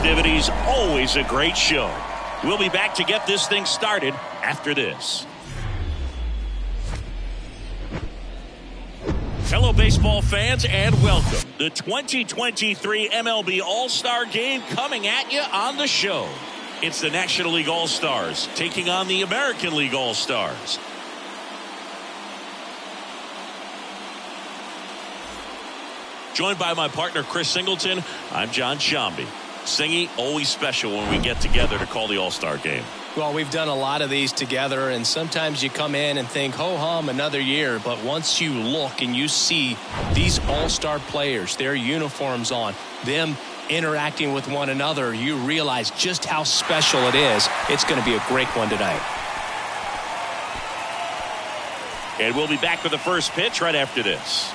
festivities, always a great show. We'll be back to get this thing started after this. Hello, baseball fans, and welcome. The 2023 MLB All-Star Game coming at you on the show. It's the National League All-Stars taking on the American League All-Stars. Joined by my partner, Chris Singleton, I'm John Shambi. Singy, always special when we get together to call the All-Star Game. Well, we've done a lot of these together, and sometimes you come in and think, ho-hum, another year. But once you look and you see these all-star players, their uniforms on, them interacting with one another, you realize just how special it is. It's going to be a great one tonight. And we'll be back with the first pitch right after this.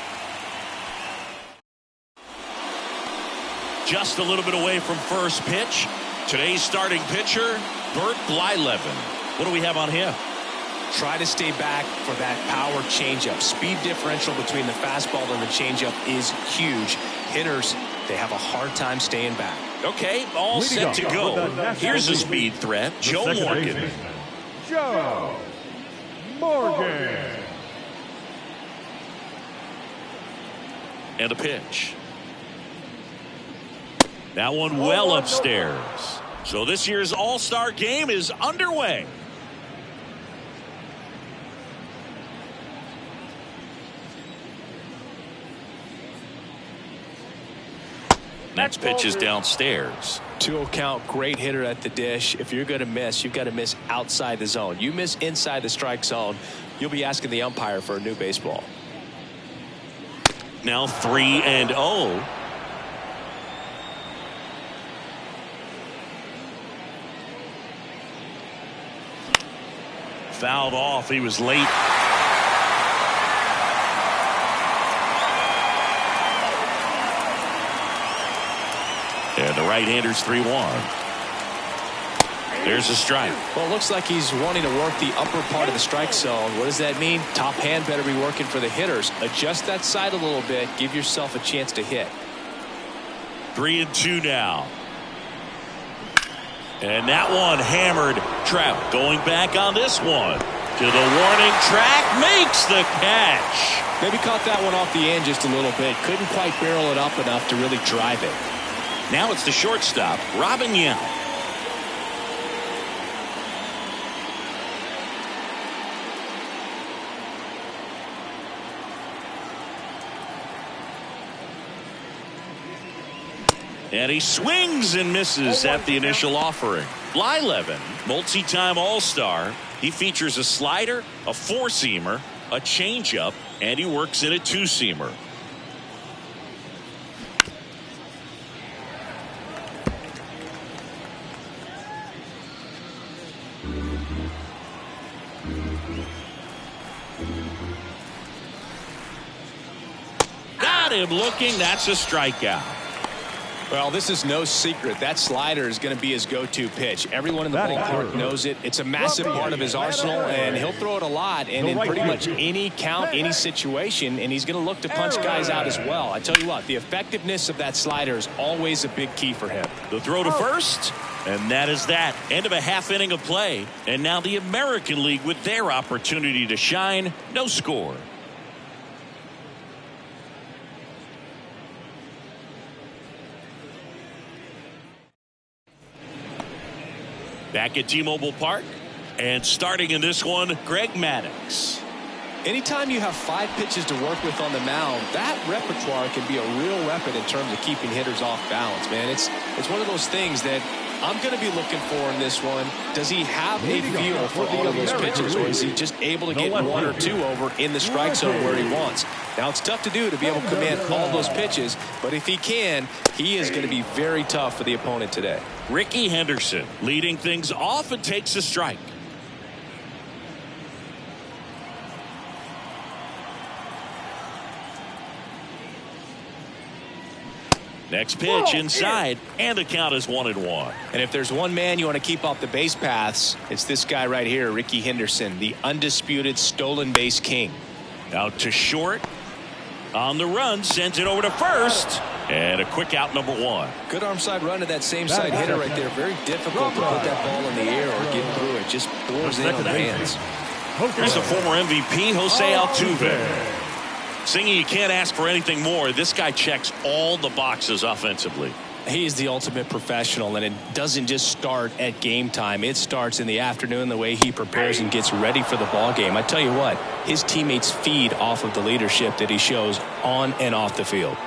Just a little bit away from first pitch. Today's starting pitcher, Bert Blyleven. What do we have on him? Try to stay back for that power changeup. Speed differential between the fastball and the changeup is huge. Hitters, they have a hard time staying back. Okay, all set to go. Here's a speed threat, Joe Morgan. Joe Morgan. And a pitch. That one well upstairs. So this year's All-Star Game is underway. Next pitch is downstairs. 2-0 count, great hitter at the dish. If you're going to miss, you've got to miss outside the zone. You miss inside the strike zone, you'll be asking the umpire for a new baseball. Now 3-0. Fouled off. He was late. And the right-hander's 3-1. There's a strike. Well, it looks like he's wanting to work the upper part of the strike zone. What does that mean? Top hand better be working for the hitters. Adjust that side a little bit. Give yourself a chance to hit. 3-2 now. And that one hammered. Trout going back on this one. To the warning track. Makes the catch. Maybe caught that one off the end just a little bit. Couldn't quite barrel it up enough to really drive it. Now it's the shortstop, Robin Yount. And he swings and misses at the initial offering. Blyleven, multi-time All-Star. He features a slider, a four-seamer, a changeup, and he works in a two-seamer. Got him looking. That's a strikeout. Well, this is no secret. That slider is going to be his go-to pitch. Everyone in the ballpark knows it. It's a massive part of his arsenal, and he'll throw it a lot and in pretty much any count, any situation, and he's going to look to punch guys out as well. I tell you what, the effectiveness of that slider is always a big key for him. The throw to first, and that is that. End of a half inning of play, and now the American League with their opportunity to shine. No score. Back at T-Mobile Park, and starting in this one, Greg Maddux. Anytime you have 5 pitches to work with on the mound, that repertoire can be a real weapon in terms of keeping hitters off balance, man. It's one of those things that I'm going to be looking for in this one. Does he have a feel for all of those pitches, or is he just able to get 1 or 2 over in the strike zone where he wants? Now, it's tough to do to be able to command all those pitches, but if he can, he is going to be very tough for the opponent today. Ricky Henderson leading things off and takes a strike. Next pitch inside, and the count is 1-1. And if there's one man you want to keep off the base paths, it's this guy right here, Ricky Henderson, the undisputed stolen base king. Out to short. On the run, sends it over to first. And a quick out, number 1. Good arm side run to that same side hitter right there. Very difficult to put that ball in the air or get through it. Just bores in on the hands. Here's the former MVP, Jose Altuve. Singy, you can't ask for anything more. This guy checks all the boxes offensively. He is the ultimate professional, and it doesn't just start at game time. It starts in the afternoon, the way he prepares and gets ready for the ball game. I tell you what, his teammates feed off of the leadership that he shows on and off the field.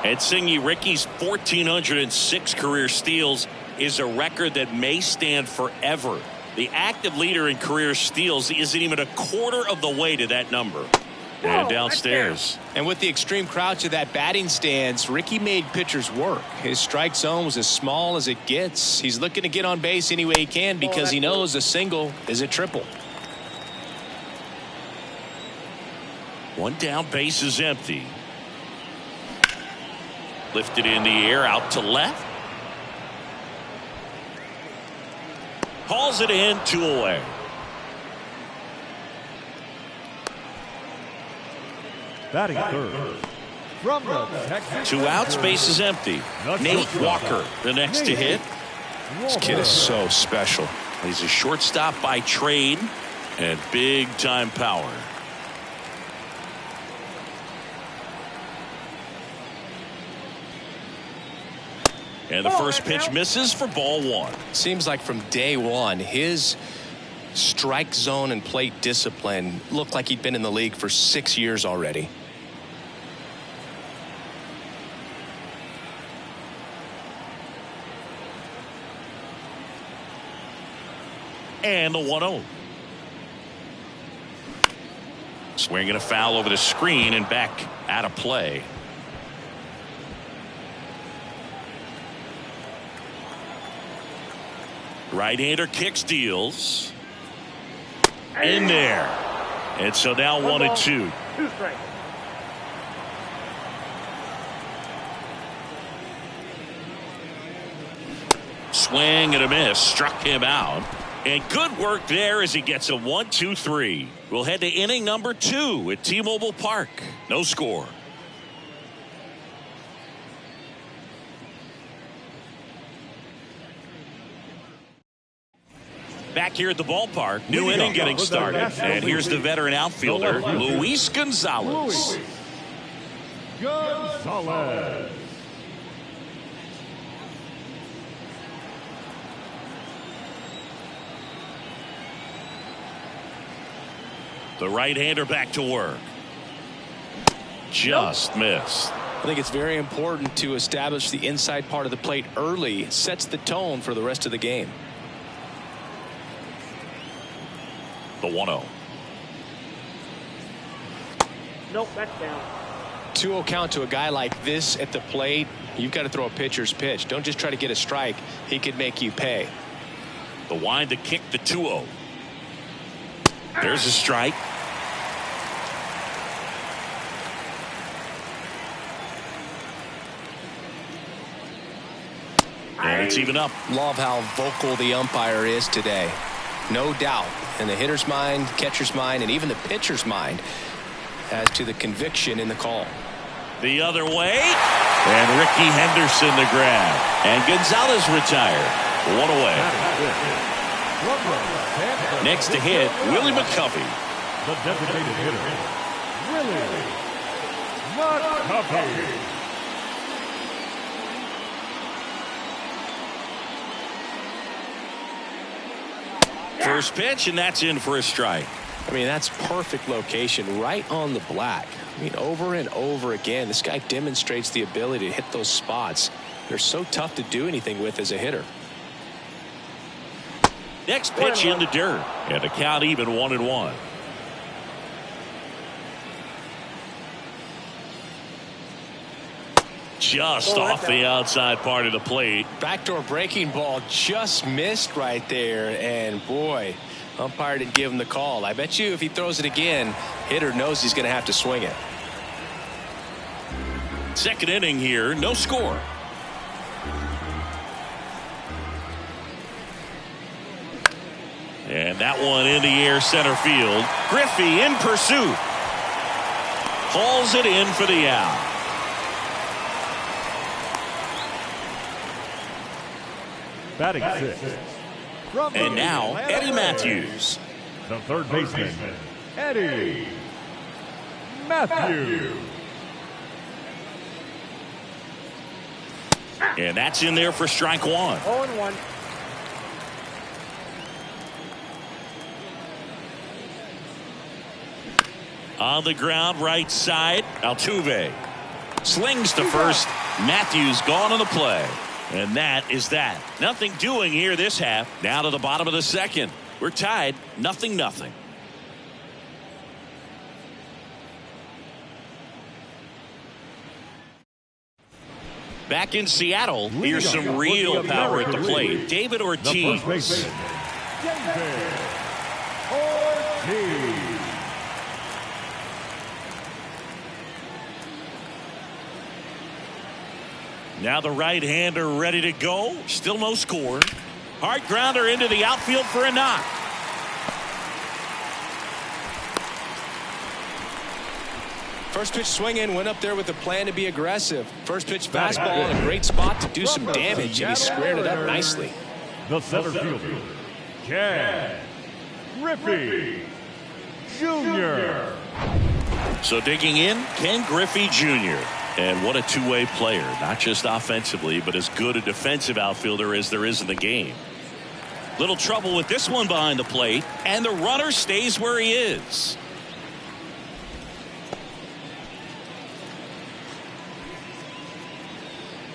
And Singy, Ricky's 1,406 career steals is a record that may stand forever. The active leader in career steals isn't even a quarter of the way to that number. And downstairs. And with the extreme crouch of that batting stance, Ricky made pitchers work. His strike zone was as small as it gets. He's looking to get on base any way he can because he knows a single is a triple. One down, base is empty. Lifted in the air, out to left. Hauls it in, 2 away. Batting third. From the Texas 2 outs, base is empty. Nate Walker, the next to hit. This kid is so special. He's a shortstop by trade and big time power. And the first pitch misses for ball 1. Seems like from day one, his strike zone and plate discipline looked like he'd been in the league for 6 years already. And the 1-0. Swinging a foul over the screen and back out of play. Right-hander kicks, deals. In there. And so now 1-2. 2 strikes. Swing and a miss. Struck him out. And good work there as he gets a 1-2-3. We'll head to inning number 2 at T-Mobile Park. No score. Back here at the ballpark, new inning getting started. And here's the veteran outfielder, Luis Gonzalez. Gonzalez. The right-hander back to work. Just missed. I think it's very important to establish the inside part of the plate early. Sets the tone for the rest of the game. The 1-0. Nope, that's down. 2-0 count to a guy like this at the plate. You've got to throw a pitcher's pitch. Don't just try to get a strike. He could make you pay. The wind to kick the 2-0. There's a strike. And it's even up. Love how vocal the umpire is today. No doubt in the hitter's mind, catcher's mind, and even the pitcher's mind as to the conviction in the call. The other way. And Ricky Henderson the grab. And Gonzalez retired. 1 away. Next to hit, Willie McCovey. The designated hitter, Willie McCovey. First pitch, and that's in for a strike. I mean, that's perfect location, right on the black. I mean, over and over again, this guy demonstrates the ability to hit those spots. They're so tough to do anything with as a hitter. Next pitch in the dirt, and the count even 1-1. Just off the outside part of the plate. Backdoor breaking ball just missed right there, and boy, umpire didn't give him the call. I bet you if he throws it again, hitter knows he's going to have to swing it. Second inning here, no score. And that one in the air, center field. Griffey in pursuit. Calls it in for the out. Batting sixth. And now Eddie Matthews. The third baseman, Eddie Matthews. And that's in there for strike one. 0-1. On the ground, right side, Altuve slings to first. Matthews gone on the play. And that is that. Nothing doing here this half. Now to the bottom of the second. We're tied 0-0. Back in Seattle, here's some real power at the plate. David Ortiz. David Ortiz. Now the right-hander ready to go. Still no score. Hard grounder into the outfield for a knock. First pitch swinging, went up there with a plan to be aggressive. First pitch fastball in a great spot to do some damage, and he squared it up nicely. The center fielder, Ken Griffey Jr. So digging in, Ken Griffey Jr. And what a two-way player, not just offensively, but as good a defensive outfielder as there is in the game. Little trouble with this one behind the plate, and the runner stays where he is.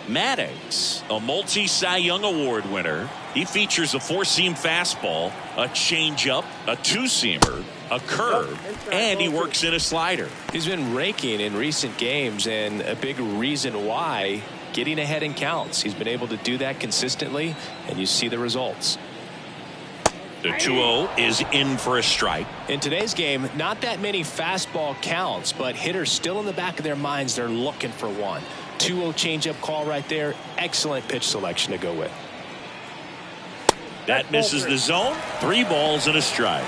Maddox, a multi-Cy Young Award winner. He features a four-seam fastball, a changeup, a two-seamer, a curve, and he works in a slider. He's been raking in recent games, and a big reason why, getting ahead in counts. He's been able to do that consistently, and you see the results. The 2-0 is in for a strike. In today's game, not that many fastball counts, but hitters still in the back of their minds, they're looking for one. 2-0 changeup call right there. Excellent pitch selection to go with. That misses the zone. 3 balls and a strike.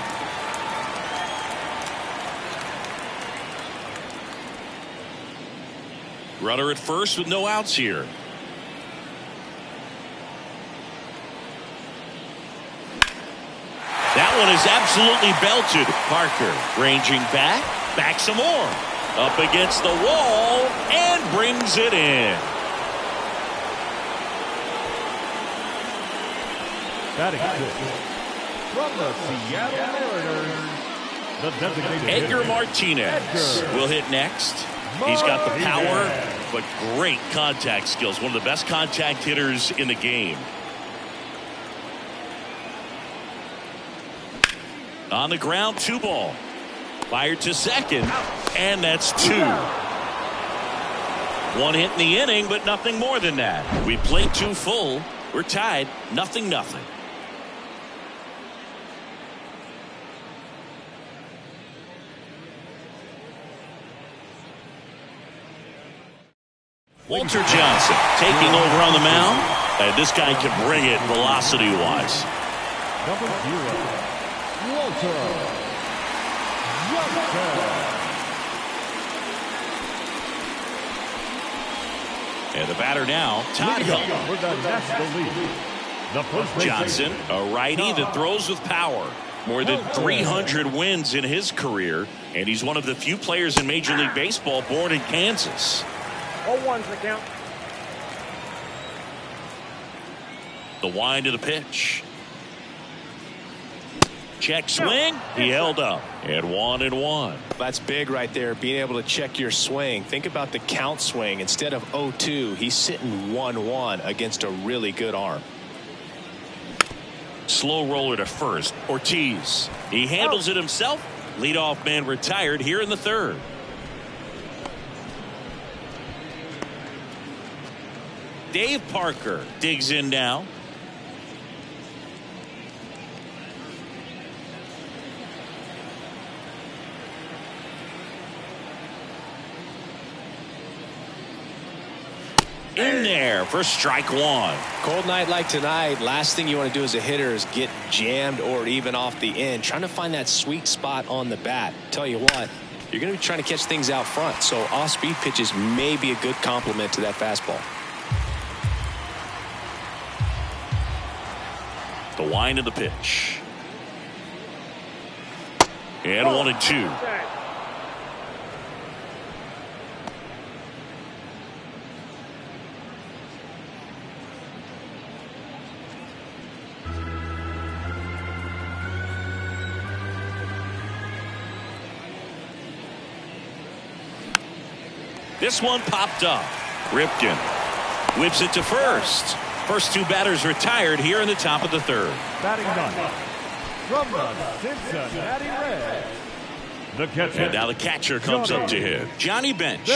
Runner at first with no outs here. That one is absolutely belted. Parker ranging back some more. Up against the wall and brings it in. Batting sixth. From the Seattle Mariners, the designated Edgar hitter, Martinez will hit next. He's got the power, but great contact skills. One of the best contact hitters in the game. On the ground, 2 ball. Fired to second, and that's 2. 1 hit in the inning, but nothing more than that. We played 2 full. We're tied 0-0. Walter Johnson taking over on the mound. And this guy can bring it velocity-wise. Number 0, Walter Johnson. And the batter now, Todd Helton. For the National League, the first baseman, Johnson, a righty that throws with power. More than 300 wins in his career, and he's one of the few players in Major League Baseball born in Kansas. 0-1's the count. The wind of the pitch. Check swing. He held up. And 1-1. That's big right there, being able to check your swing. Think about the count swing. Instead of 0-2, he's sitting 1-1 against a really good arm. Slow roller to first. Ortiz. He handles it himself. Leadoff man retired here in the 3rd. Dave Parker digs in now. In there for strike 1. Cold night like tonight, last thing you want to do as a hitter is get jammed or even off the end. Trying to find that sweet spot on the bat. Tell you what, you're going to be trying to catch things out front. So off-speed pitches may be a good complement to that fastball. The wind of the pitch. And 1-2. This one popped up. Ripken whips it to first. First two batters retired here in the top of the third. Batting ninth, from the Cincinnati Reds, the catcher. And now the catcher comes up to hit. Johnny Bench.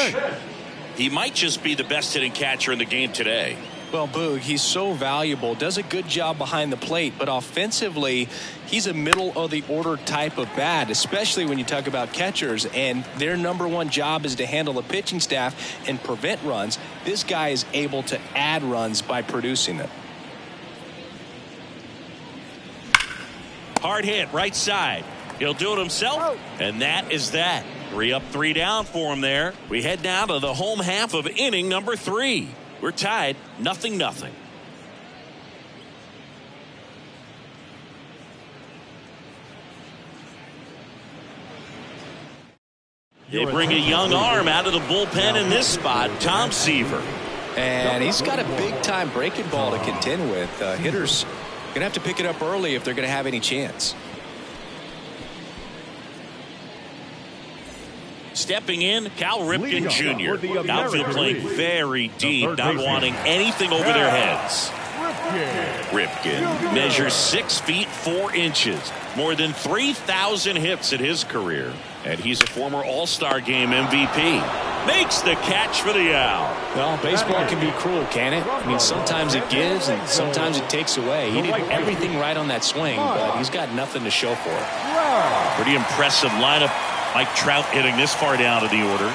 He might just be the best hitting catcher in the game today. Well, Boog, he's so valuable, does a good job behind the plate, but offensively, he's a middle-of-the-order type of bat, especially when you talk about catchers, and their number one job is to handle the pitching staff and prevent runs. This guy is able to add runs by producing them. Hard hit, right side. He'll do it himself, and that is that. 3 up, 3 down for him there. We head now to the home half of inning number 3. We're tied 0-0. They bring a young arm out of the bullpen in this spot, Tom Seaver. And he's got a big-time breaking ball to contend with. Hitters going to have to pick it up early if they're going to have any chance. Stepping in, Cal Ripken Jr. Outfield playing very deep, not wanting anything over their heads. Ripken measures 6 feet 4 inches, more than 3,000 hits in his career, and he's a former All-Star Game MVP. Makes the catch for the out. Well, baseball can be cruel, can it? I mean, sometimes it gives and sometimes it takes away. He did everything right on that swing, but he's got nothing to show for it. Pretty impressive lineup. Mike Trout hitting this far down to the order.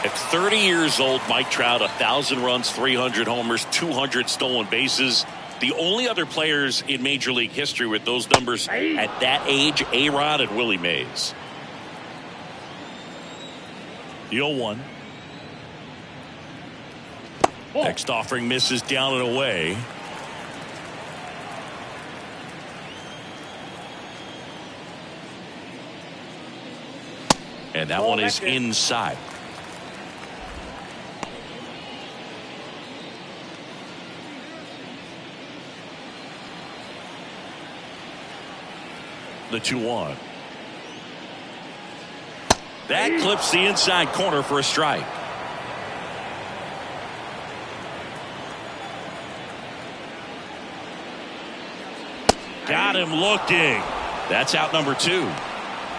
At 30 years old, Mike Trout, 1,000 runs, 300 homers, 200 stolen bases. The only other players in Major League history with those numbers at that age, A-Rod and Willie Mays. The 0-1. Next offering misses down and away. And that one is inside. The 2-1. That clips the inside corner for a strike. Got him looking. That's out number 2.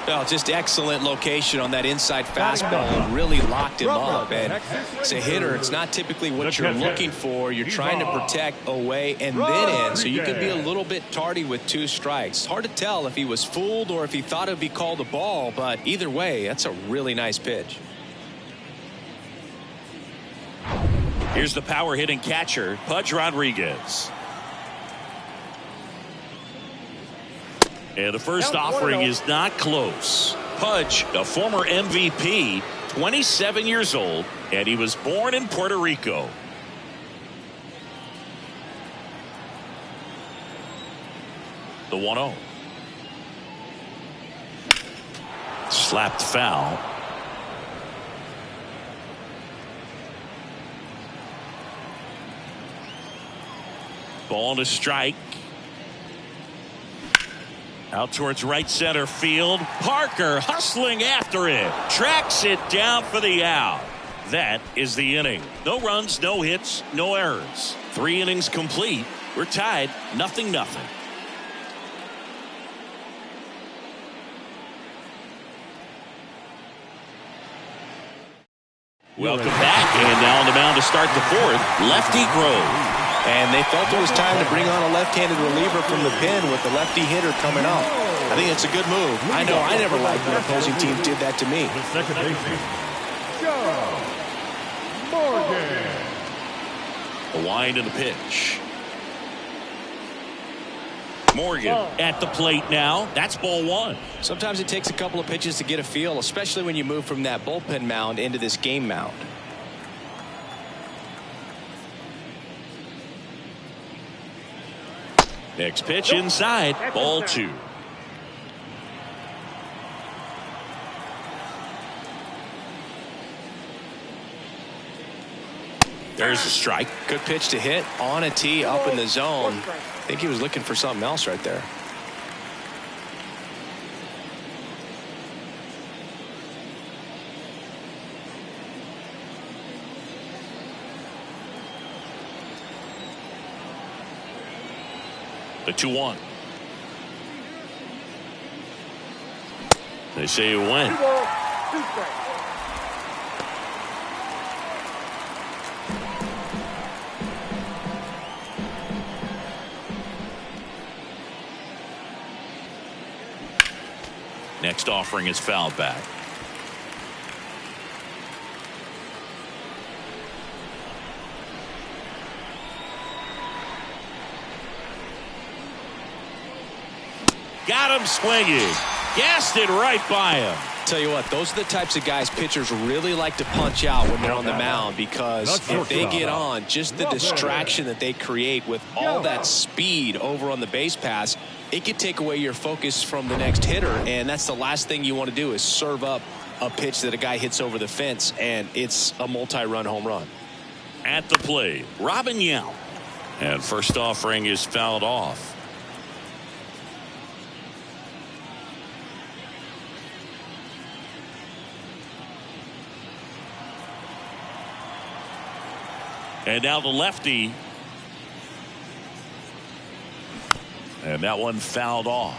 Well, just excellent location on that inside fastball and really locked him up. And as a hitter, it's not typically what you're looking for. You're trying to protect away and then in, so you can be a little bit tardy with 2 strikes. It's hard to tell if he was fooled or if he thought it would be called a ball, but either way, that's a really nice pitch. Here's the power hitting catcher, Pudge Rodriguez. And the first offering is not close. Pudge, a former MVP, 27 years old, and he was born in Puerto Rico. The 1-0. Slapped foul. Ball to strike. Out towards right center field. Parker hustling after it. Tracks it down for the out. That is the inning. No runs, no hits, no errors. 3 innings complete. We're tied 0-0. Welcome back. And now on the mound to start the 4th, Lefty Grove. And they felt it was time to bring on a left-handed reliever from the pen with the lefty hitter coming up. I think it's a good move. I know I never liked when opposing teams did that to me. The second baseman, Joe Morgan. The wind and the pitch. Morgan at the plate now. That's ball one. Sometimes it takes a couple of pitches to get a feel, especially when you move from that bullpen mound into this game mound. Next pitch inside, ball two. There's a strike. Good pitch to hit on a tee up in the zone. I think he was looking for something else right there. The 2-1. They say it went. Next offering is fouled back. Got him swinging. Gassed it right by him. Tell you what, those are the types of guys pitchers really like to punch out when they're on the mound, because if they get on, just the distraction that they create with all that speed over on the base pass, it could take away your focus from the next hitter, and that's the last thing you want to do is serve up a pitch that a guy hits over the fence, and it's a multi-run home run. At the plate, Robin Yount. And first offering is fouled off. And now the lefty. And that one fouled off.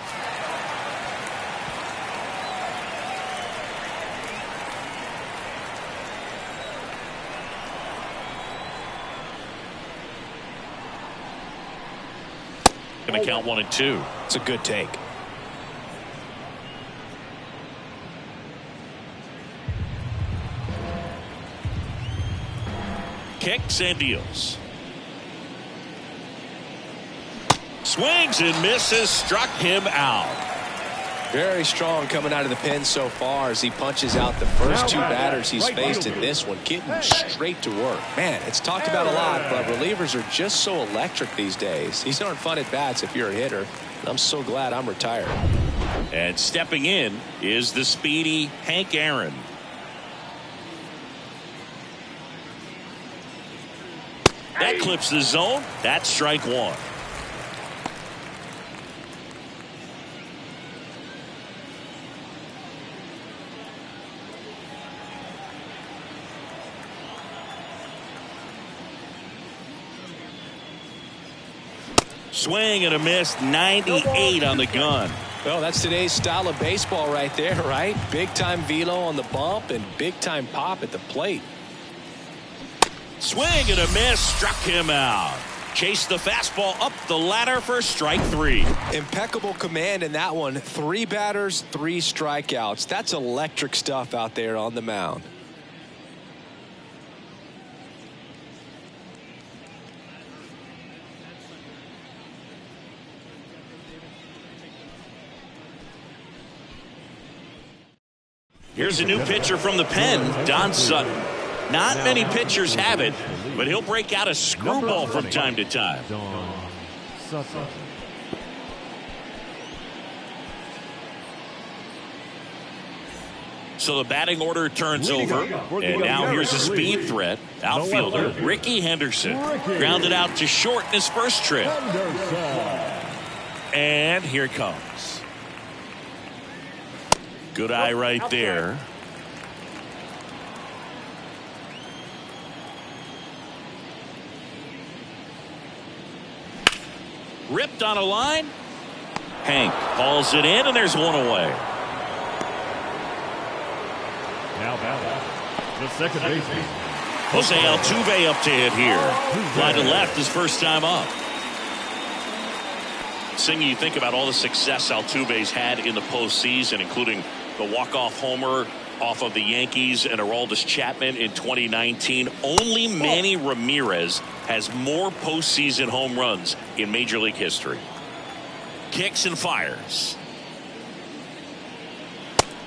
Gonna count 1-2. It's a good take. Kicks and deals. Swings and misses. Struck him out. Very strong coming out of the pen so far as he punches out the first two batters he's faced in this one, getting straight to work. Man, it's talked about a lot, but relievers are just so electric these days. These aren't fun at bats if you're a hitter. I'm so glad I'm retired. And stepping in is the speedy Hank Aaron. That clips the zone. That's strike one. Swing and a miss. 98 on the gun. Well, that's today's style of baseball right there, right? Big time velo on the bump and big time pop at the plate. Swing and a miss. Struck him out. Chased the fastball up the ladder for strike three. Impeccable command in that one. 3 batters, 3 strikeouts. That's electric stuff out there on the mound. Here's a new pitcher from the pen, Don Sutton. Not many pitchers have it, but he'll break out a screwball from time to time. So the batting order turns over, and now here's a speed threat. Outfielder Ricky Henderson grounded out to short in his first trip. And here it comes. Good eye right there. Ripped on a line. Hank hauls it in, and there's one away. Now batting, the second baseman, Jose Altuve up to hit here. Fly to left his first time up. Singing, you think about all the success Altuve's had in the postseason, including the walk-off homer off of the Yankees and Aroldis Chapman in 2019. Only Manny Ramirez has more postseason home runs in Major League history. kicks and fires.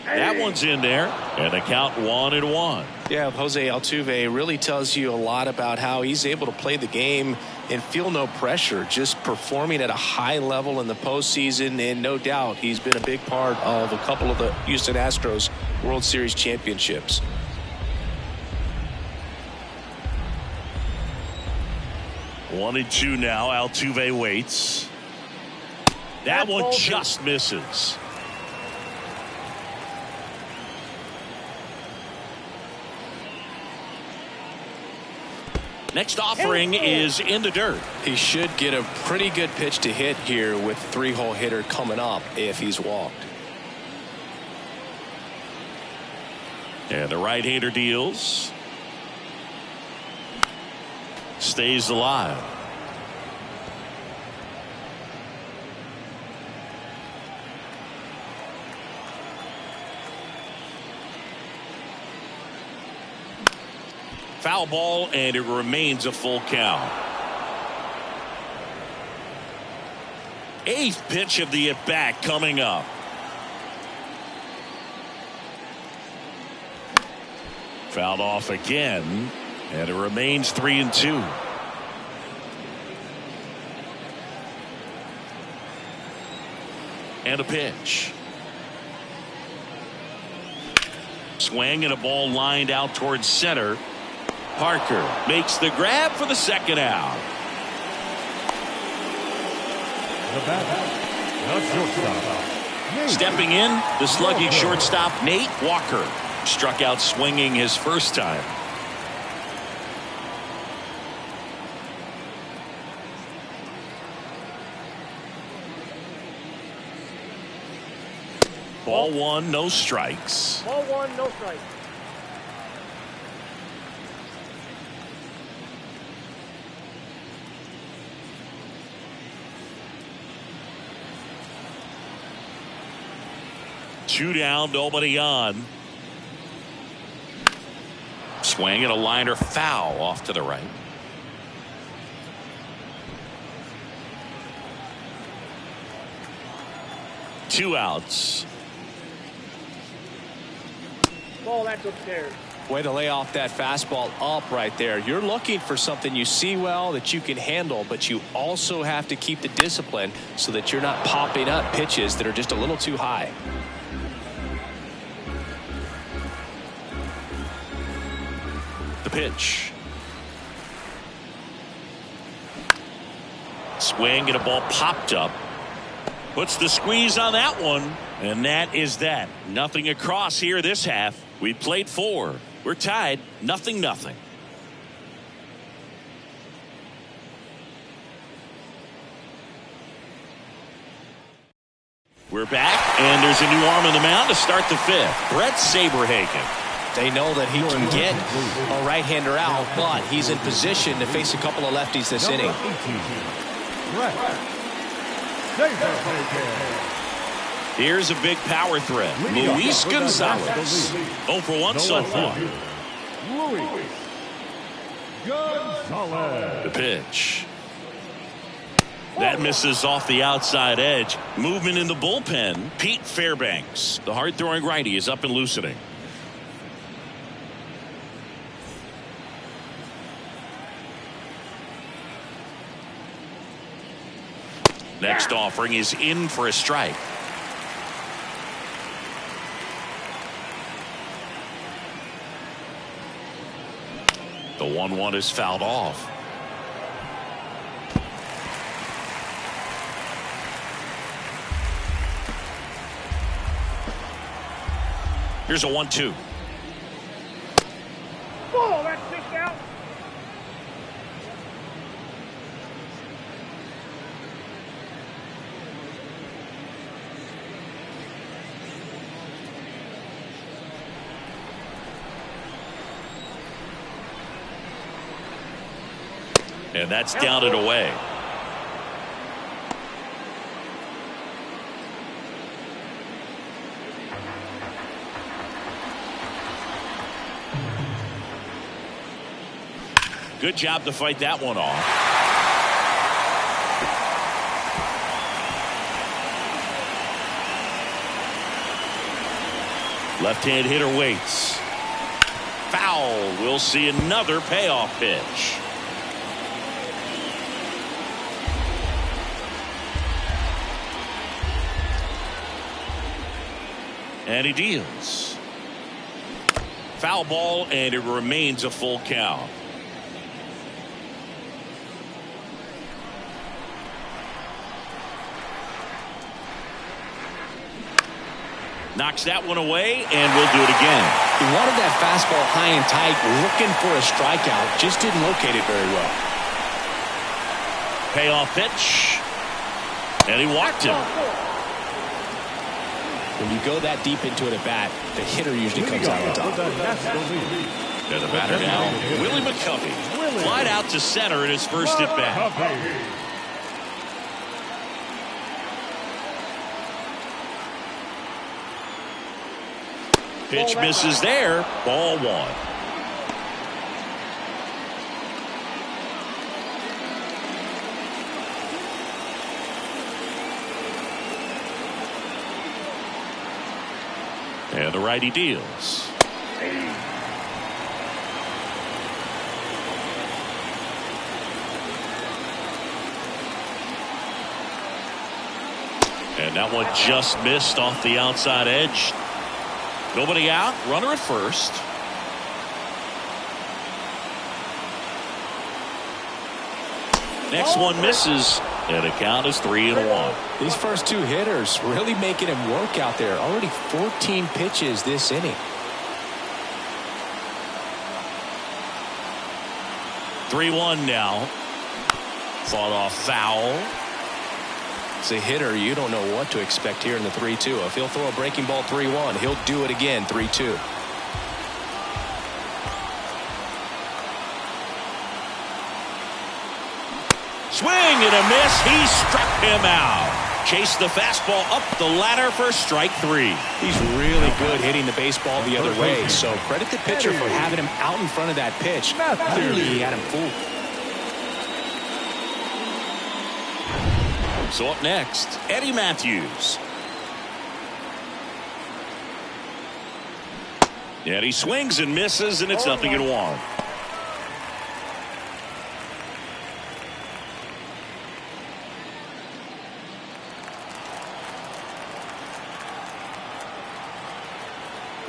That one's in there, and the count 1-1. Yeah, Jose Altuve really tells you a lot about how he's able to play the game and feel no pressure, just performing at a high level in the postseason. And no doubt he's been a big part of a couple of the Houston Astros World Series championships. One and two now. Altuve waits. That one just misses. Next offering is in the dirt. He should get a pretty good pitch to hit here with the 3-hole hitter coming up if he's walked. And the right-hander deals. Stays alive. Foul ball, and it remains a full count. Eighth pitch of the at-bat coming up. Fouled off again, and it remains 3-2. And a pitch. Swing and a ball lined out towards center. Parker makes the grab for the second out. The batter, the shortstop. Stepping in, the slugging shortstop Nate Walker. Struck out swinging his first time. Ball one, no strikes. Ball one, no strikes. Two down, nobody on. Swing and a liner foul off to the right. Two outs. Ball, that's upstairs. Way to lay off that fastball up right there. You're looking for something you see well that you can handle, but you also have to keep the discipline so that you're not popping up pitches that are just a little too high. The pitch. Swing and a ball popped up. Puts the squeeze on that one. And that is that. Nothing across here this half. We played 4. We're tied 0-0. We're back, and there's a new arm on the mound to start the 5th. Brett Saberhagen. They know that he can get a right-hander out, but he's in position to face a couple of lefties this inning. Here's a big power threat. Luis Gonzalez. 0 for 1 so far. The pitch. That misses off the outside edge. Movement in the bullpen. Pete Fairbanks. The hard-throwing righty is up and loosening. Next offering is in for a strike. The 1-1 is fouled off. Here's a 1-2. Ball, that's 6 out. And that's down and away. Good job to fight that one off. Left-hand hitter waits. Foul. We'll see another payoff pitch. And he deals. Foul ball, and it remains a full count. Knocks that one away, and we'll do it again. He wanted that fastball high and tight, looking for a strikeout. Just didn't locate it very well. Payoff pitch. And he walked him. When you go that deep into it at bat, the hitter usually comes out on top. And the batter now, Willie McCovey. Flied out to center in his first at bat. Pitch misses there. Ball one. And the righty deals. And that one just missed off the outside edge. Nobody out. Runner at first. Next one misses. And the count is 3-1. These first two hitters really making him work out there. Already 14 pitches this inning. 3-1 now. Fought off foul. As a hitter, you don't know what to expect here in the 3-2. If he'll throw a breaking ball 3-1, he'll do it again 3-2. Swing and a miss. He struck him out. Chased the fastball up the ladder for strike three. He's really good hitting the baseball the other way, so credit the pitcher for having him out in front of that pitch. Clearly he had him fooled. So up next, Eddie Matthews. Eddie swings and misses, and it's 0-1.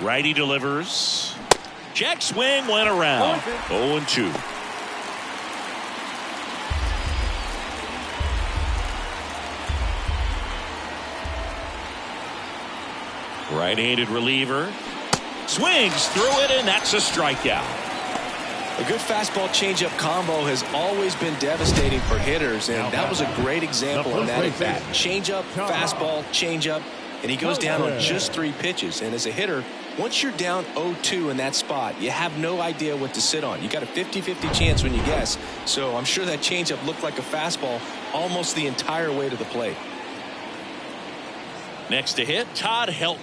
Righty delivers. Check swing, went around. 0-2. Right-handed reliever. Swings through it, and that's a strikeout. A good fastball changeup combo has always been devastating for hitters, and that was a great example on that at bat. Changeup, fastball, changeup, and he goes down on just 3 pitches. And as a hitter, once you're down 0-2 in that spot, you have no idea what to sit on. You got a 50-50 chance when you guess. So I'm sure that changeup looked like a fastball almost the entire way to the plate. Next to hit, Todd Helton.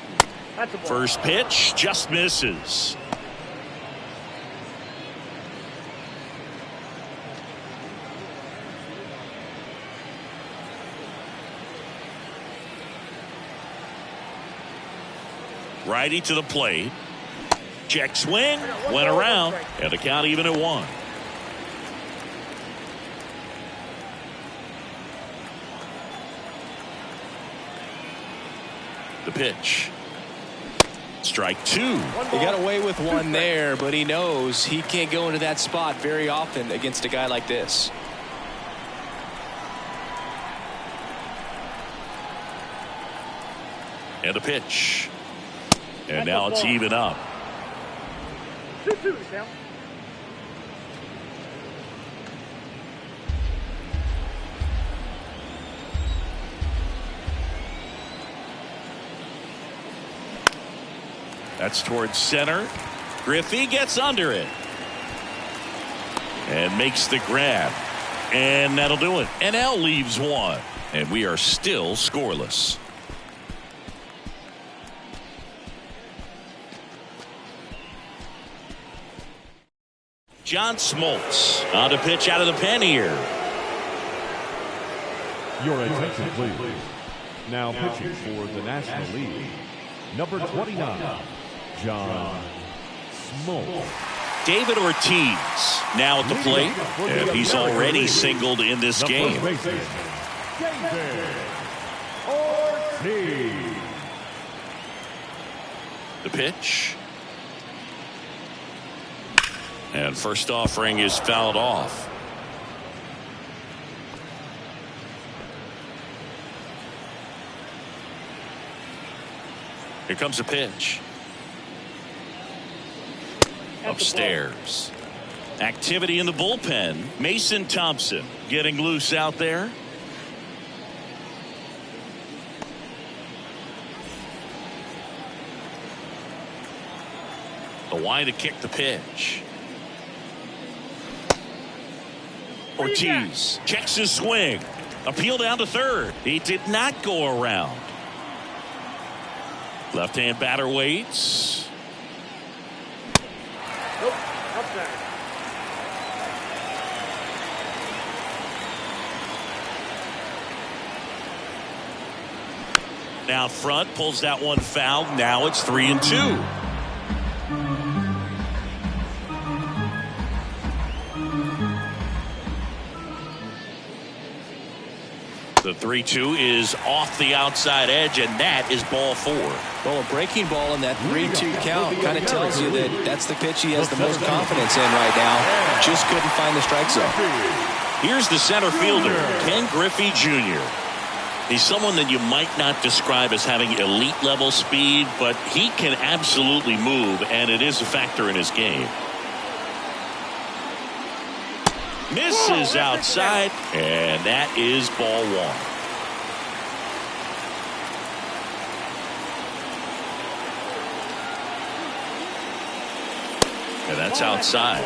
First pitch just misses. Righty to the plate. Check swing, went around, and the count even at 1. The pitch. Strike 2. He got away with one there, but he knows he can't go into that spot very often against a guy like this. And the pitch. And now it's even up. 2-2 now. That's towards center. Griffey gets under it. And makes the grab. And that'll do it. NL leaves 1. And we are still scoreless. John Smoltz on to pitch out of the pen here. Your attention, please. Now pitching for the National League, number 29, John Smoltz. David Ortiz now at the plate, and he's already singled in this game. David Ortiz. The pitch. And first offering is fouled off. Here comes a pitch. Upstairs. Activity in the bullpen. Mason Thompson getting loose out there. The wide to kick the pitch. Ortiz checks his swing. Appeal down to third. He did not go around. Left-hand batter waits. Nope, outside. Now front, pulls that one foul. Now it's 3-2. The 3-2 is off the outside edge, and that is ball 4. Well, a breaking ball in that 3-2 count kind of tells you that that's the pitch he has the most confidence in right now. Just couldn't find the strike zone. Here's the center fielder, Ken Griffey Jr. He's someone that you might not describe as having elite level speed, but he can absolutely move, and it is a factor in his game. Misses outside, and that is ball 1. And that's outside.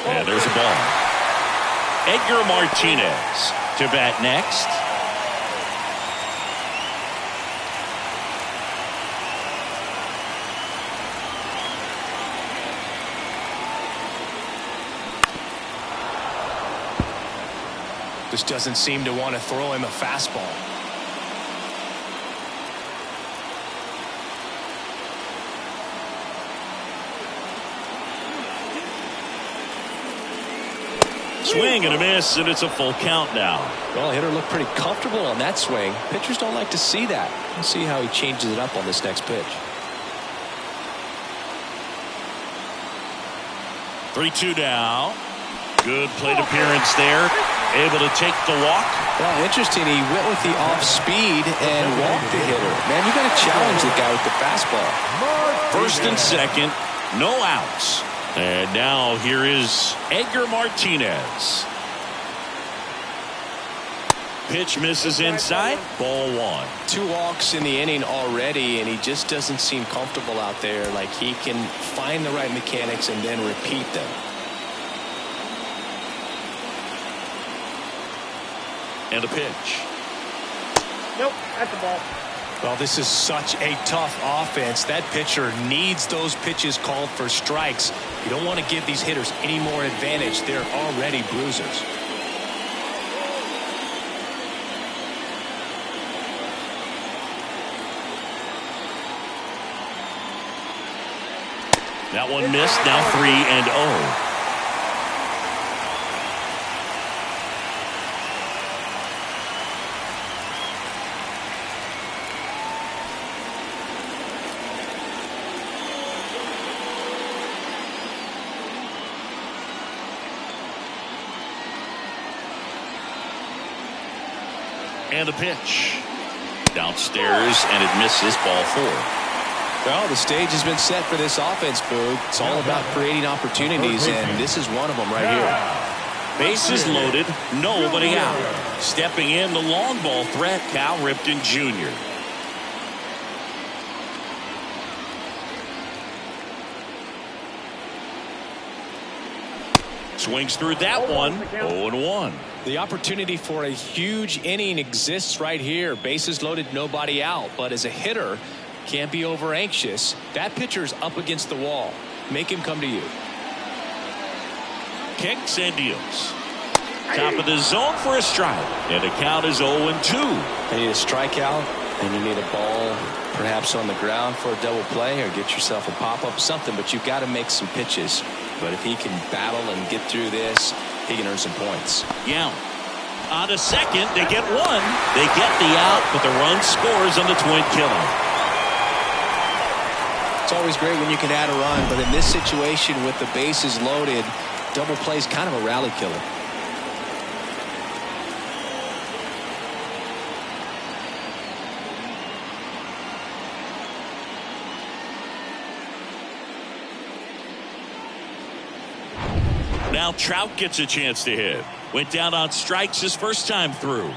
And there's a ball. Edgar Martinez to bat next. Just doesn't seem to want to throw him a fastball. Swing and a miss, and it's a full count now. Well, hitter looked pretty comfortable on that swing. Pitchers don't like to see that. We'll see how he changes it up on this next pitch. 3-2 now. Good plate appearance there. Able to take the walk. Well, interesting. He went with the off speed and walked the hitter. Man, you got to challenge the guy with the fastball. First and second, no outs. And now here is Edgar Martinez. Pitch misses inside. Ball 1. 2 walks in the inning already, and he just doesn't seem comfortable out there. Like he can find the right mechanics and then repeat them. And a pitch. Nope, that's the ball. Well, this is such a tough offense. That pitcher needs those pitches called for strikes. You don't want to give these hitters any more advantage. They're already bruisers. That one missed. Now 3-0. And a pitch. Downstairs, and it misses ball 4. Well, the stage has been set for this offense, Boog. It's all about creating opportunities, and this is one of them right here. Bases loaded, nobody out. Stepping in, the long ball threat, Cal Ripken Jr. Swings through that one. 0-1. The opportunity for a huge inning exists right here. Bases loaded, nobody out. But as a hitter, can't be over anxious. That pitcher's up against the wall. Make him come to you. Kicks and deals. Top of the zone for a strike. And the count is 0-2. You need a strikeout, and you need a ball perhaps on the ground for a double play, or get yourself a pop-up, something, but you've got to make some pitches. But if he can battle and get through this, he can earn some points. Yeah. On to second, they get one. They get the out, but the run scores on the twin killer. It's always great when you can add a run, but in this situation with the bases loaded, double play is kind of a rally killer. Now Trout gets a chance to hit. Went down on strikes his first time through.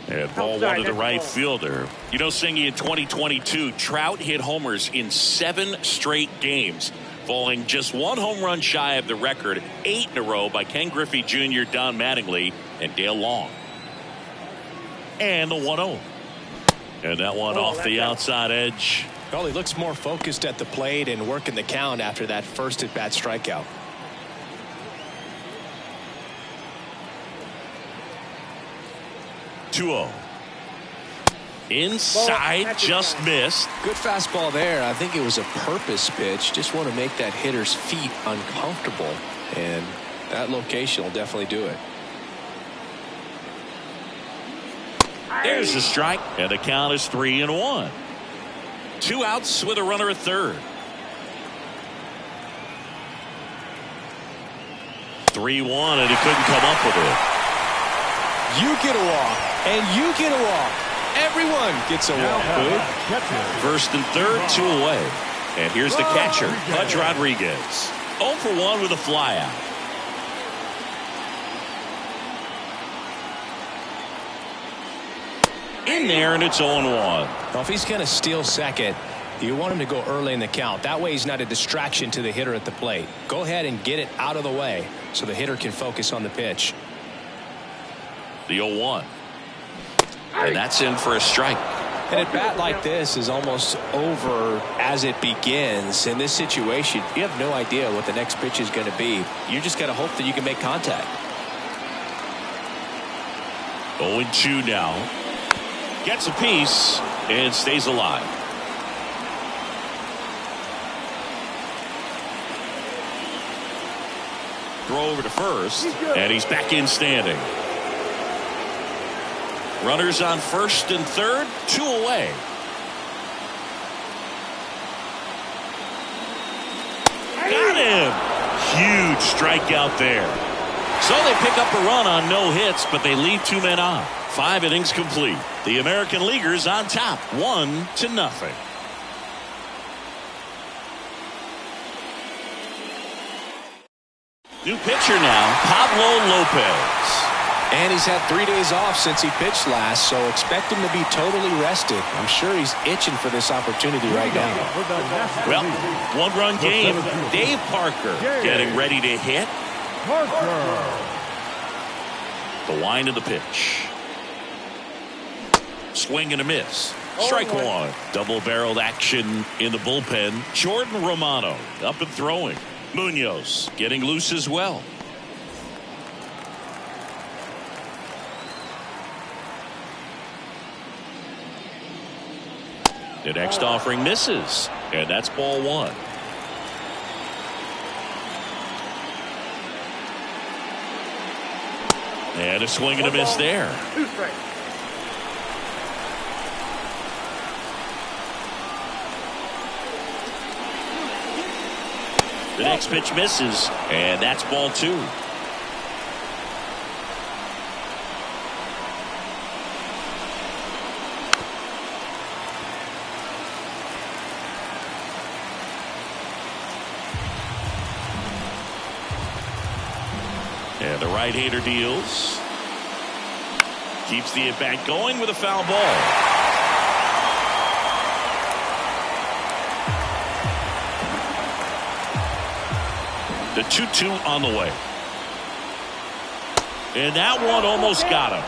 And ball one to the right fielder. You know, Singy, in 2022, Trout hit homers in 7 straight games, falling just 1 home run shy of the record 8 in a row by Ken Griffey Jr., Don Mattingly, and Dale Long. And the 1-0. And that one off the outside edge. Well, he looks more focused at the plate and working the count after that first at-bat strikeout. Inside, just missed. Good fastball there. I think it was a purpose pitch. Just want to make that hitter's feet uncomfortable, and that location will definitely do it. There's the strike, and the count is 3-1. 2 outs with a runner at third. 3-1, and he couldn't come up with it. You get a walk, and you get a walk. Everyone gets a walk. First and third, 2 away. And here's the catcher, Pudge Rodriguez. 0 for 1 with a flyout. In there, and it's 0-1. Well, if he's going to steal second, you want him to go early in the count. That way he's not a distraction to the hitter at the plate. Go ahead and get it out of the way so the hitter can focus on the pitch. The 0-1. And that's in for a strike. And at bat like this is almost over as it begins. In this situation, you have no idea what the next pitch is going to be. You just got to hope that you can make contact. 0-2 now. Gets a piece and stays alive. Throw over to first, and he's back in standing. Runners on first and third, 2 away. Got him. Huge strikeout there. So they pick up a run on no hits, but they leave 2 men on. 5 innings complete. The American Leaguers on top, 1-0. New pitcher now, Pablo Lopez. And he's had 3 days off since he pitched last, so expect him to be totally rested. I'm sure he's itching for this opportunity right now. Well, 1-run game. Dave Parker getting ready to hit. The wind of the pitch. Swing and a miss. Strike 1. Double-barreled action in the bullpen. Jordan Romano up and throwing. Munoz getting loose as well. The next offering misses, and that's ball 1. And a swing and a miss there. 2 strikes. The next pitch misses, and that's ball 2. And the right-hander deals. Keeps the at-bat going with a foul ball. The 2-2 on the way. And that one almost got him.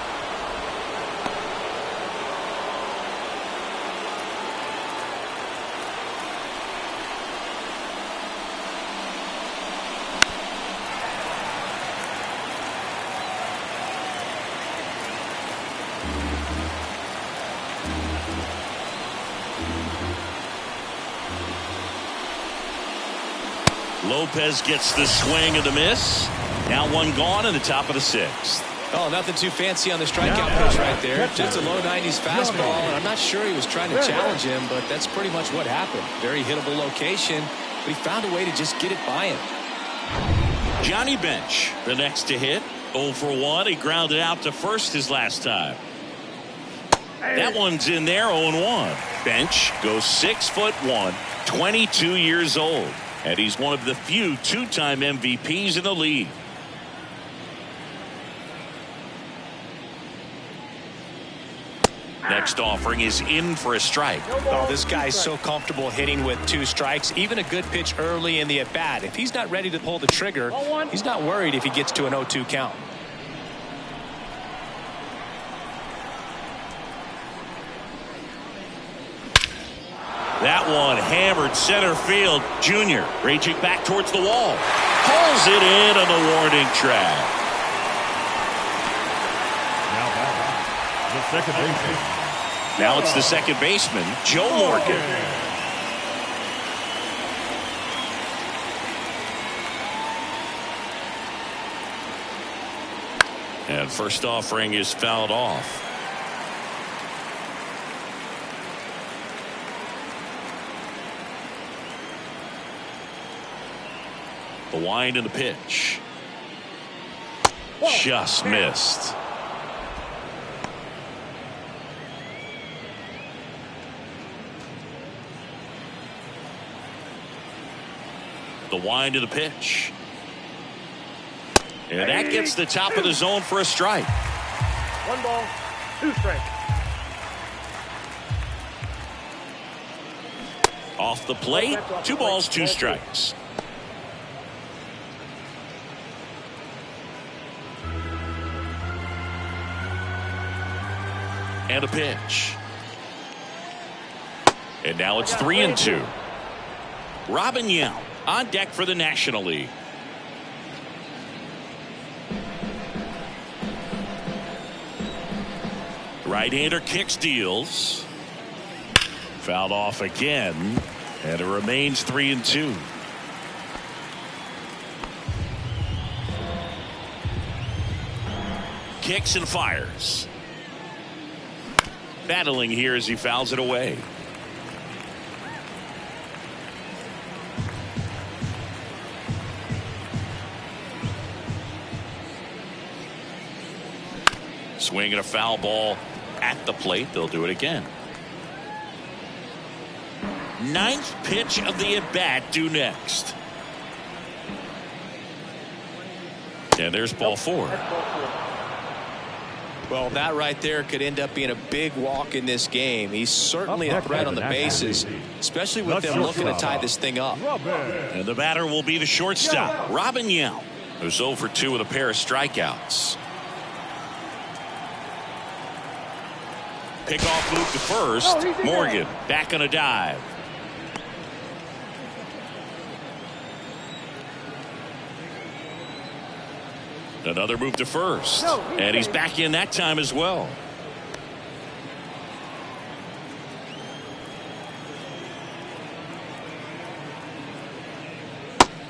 Lopez gets the swing and the miss. Now one gone in the top of the 6th. Oh, nothing too fancy on the strikeout pitch right there. Just a low 90s fastball. And I'm not sure he was trying to challenge him, but that's pretty much what happened. Very hittable location, but he found a way to just get it by him. Johnny Bench, the next to hit. 0 for 1. He grounded out to first his last time. That one's in there, 0-1. Bench goes 6'1", 22 years old. And he's one of the few two-time MVPs in the league. Next offering is in for a strike. Oh, this guy's so comfortable hitting with 2 strikes. Even a good pitch early in the at-bat. If he's not ready to pull the trigger, he's not worried if he gets to an 0-2 count. That one hammered center field. Junior raging back towards the wall. Pulls it in on the warning track. Now back the second baseman. Now it's the second baseman, Joe Morgan. And first offering is fouled off. The wind and the pitch. Just missed. The wind of the pitch. And that gets the top of the zone for a strike. 1 ball, 2 strikes. Off the plate, 2 balls, 2 strikes. And a pitch. And now it's 3-2. Robin Yount on deck for the National League. Right-hander kicks, deals. Fouled off again, and it remains 3-2. Kicks and fires. Battling here as he fouls it away. Swinging a foul ball at the plate. They'll do it again. 9th pitch of the at-bat due next. And there's ball 4. Well, that right there could end up being a big walk in this game. He's certainly a threat on the bases, especially with them looking to tie this thing up. And the batter will be the shortstop, Robin Yount, who's 0 for 2 with a pair of strikeouts. Pickoff move to first. Morgan back on a dive. Another move to first. And he's back in that time as well.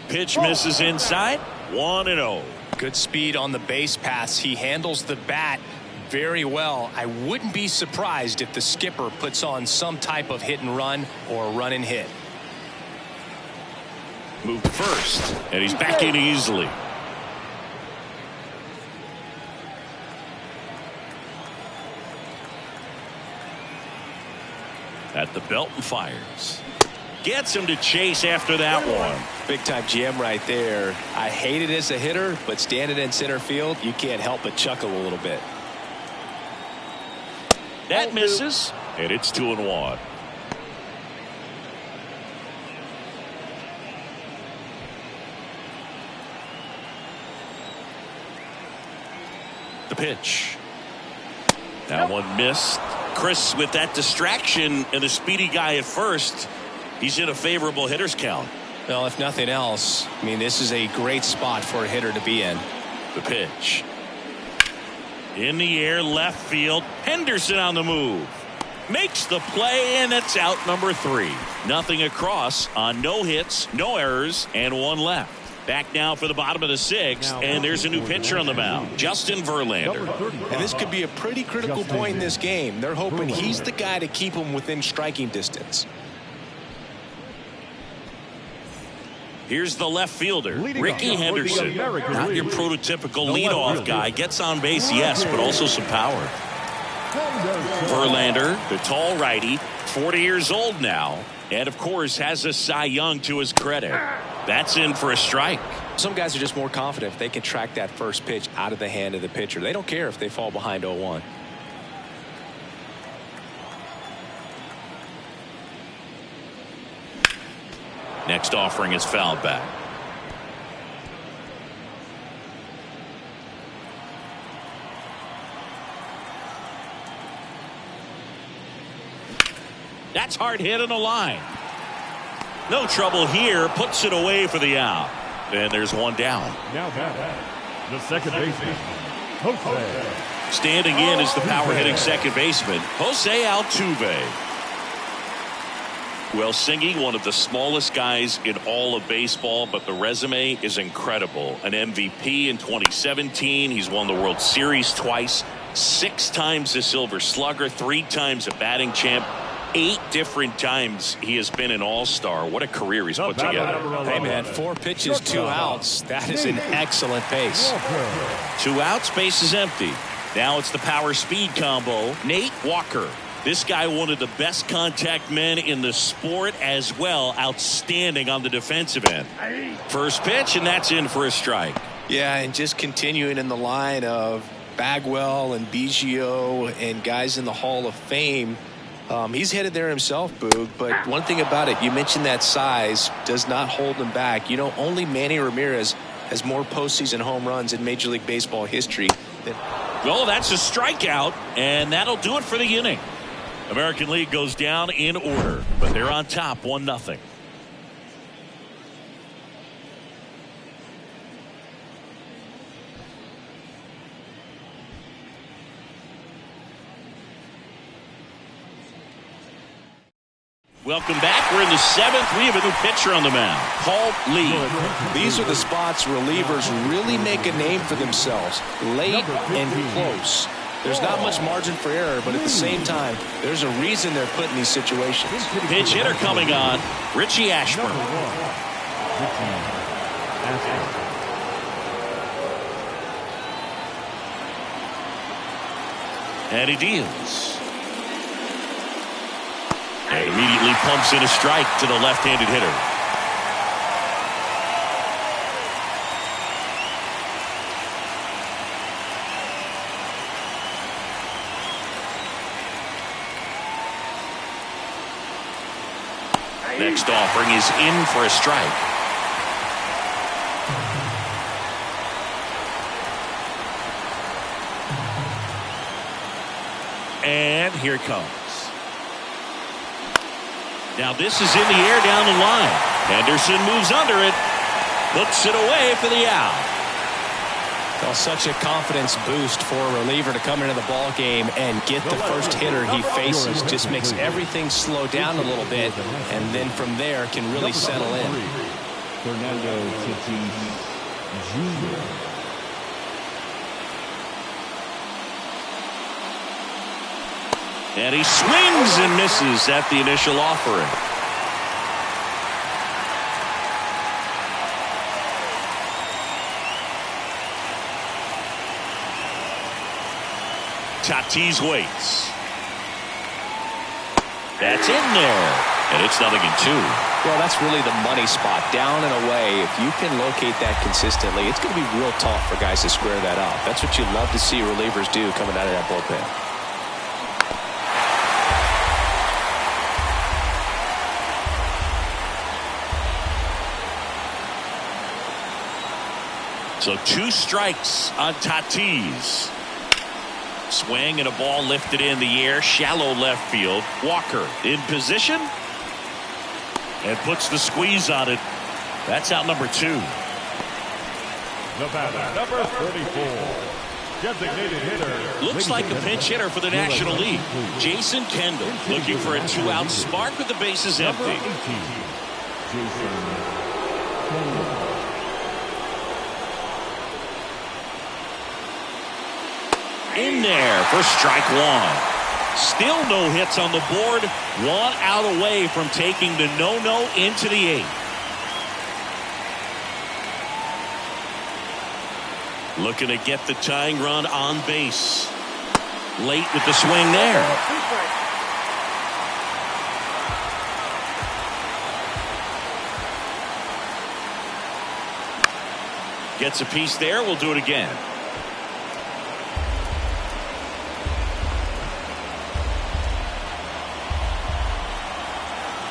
Pitch misses inside. 1-0. Good speed on the base pass. He handles the bat very well. I wouldn't be surprised if the skipper puts on some type of hit and run or run and hit. Move to first. And he's back in easily. At the belt and fires. Gets him to chase after that one. Big time GM right there. I hate it as a hitter, but standing in center field, you can't help but chuckle a little bit. That misses, and it's 2-1. The pitch. That one missed. Chris, with that distraction and the speedy guy at first, he's in a favorable hitter's count. Well, if nothing else, I mean, this is a great spot for a hitter to be in. The pitch. In the air, left field. Henderson on the move. makes the play, and it's out number 3. Nothing across on no hits, no errors, and 1 left. Back now for the bottom of the 6th, and there's a new pitcher on the mound, Justin Verlander. And this could be a pretty critical point in this game. They're hoping he's the guy to keep them within striking distance. Here's the left fielder, Ricky Henderson. Not your prototypical leadoff guy. Gets on base, yes, but also some power. Verlander, the tall righty, 40 years old now, and of course has a Cy Young to his credit. That's in for a strike. Some guys are just more confident if they can track that first pitch out of the hand of the pitcher. They don't care if they fall behind 0-1. Next offering is fouled back. That's hard hit on the line. No trouble here. Puts it away for the out. And there's 1 down. Now back, the second baseman, Jose. Standing in is the power hitting second baseman, Jose Altuve. Well, Singy, one of the smallest guys in all of baseball, but the resume is incredible. An MVP in 2017. He's won the World Series twice, 6 times a Silver Slugger, 3 times a batting champ. 8 different times he has been an all-star. What a career he's put together. Hey, man, 4 pitches, 2 outs. That is an excellent pace. 2 outs, base is empty. Now it's the power speed combo. Nate Walker. This guy, one of the best contact men in the sport as well. Outstanding on the defensive end. First pitch, and that's in for a strike. Yeah, and just continuing in the line of Bagwell and Biggio and guys in the Hall of Fame. He's headed there himself, Boog, but one thing about it, you mentioned that size does not hold him back. You know, only Manny Ramirez has more postseason home runs in Major League Baseball history. Well, that's a strikeout, and that'll do it for the inning. American League goes down in order, but they're on top 1-0. Welcome back. We're in the 7th. We have a new pitcher on the mound, Paul Lee. These are the spots relievers really make a name for themselves, late and close. There's not much margin for error, but at the same time, there's a reason they're put in these situations. Pinch hitter coming on, Richie Ashburn. And he deals. And immediately pumps in a strike to the left-handed hitter. Next offering is in for a strike. And here it comes. Now this is in the air down the line. Henderson moves under it. Puts it away for the out. Well, such a confidence boost for a reliever to come into the ball game and get the first hitter he faces. Just makes everything slow down a little bit, and then from there can really settle in. Fernando Tatis Jr. And he swings and misses at the initial offering. Tatis waits. That's in there. And it's 0-2. Well, that's really the money spot. Down and away. If you can locate that consistently, it's going to be real tough for guys to square that up. That's what you love to see relievers do coming out of that bullpen. So 2 strikes on Tatis. Swing and a ball lifted in the air, shallow left field. Walker in position and puts the squeeze on it. That's out number 2. The batter, number 34, Designated hitter. Looks like a pinch hitter for the National League. Jason Kendall looking for a two-out spark with the bases empty. In there for strike one. Still no hits on the board. One out away from taking the no-no into the eighth. Looking to get the tying run on base. Late with the swing there. Gets a piece there. We'll do it again.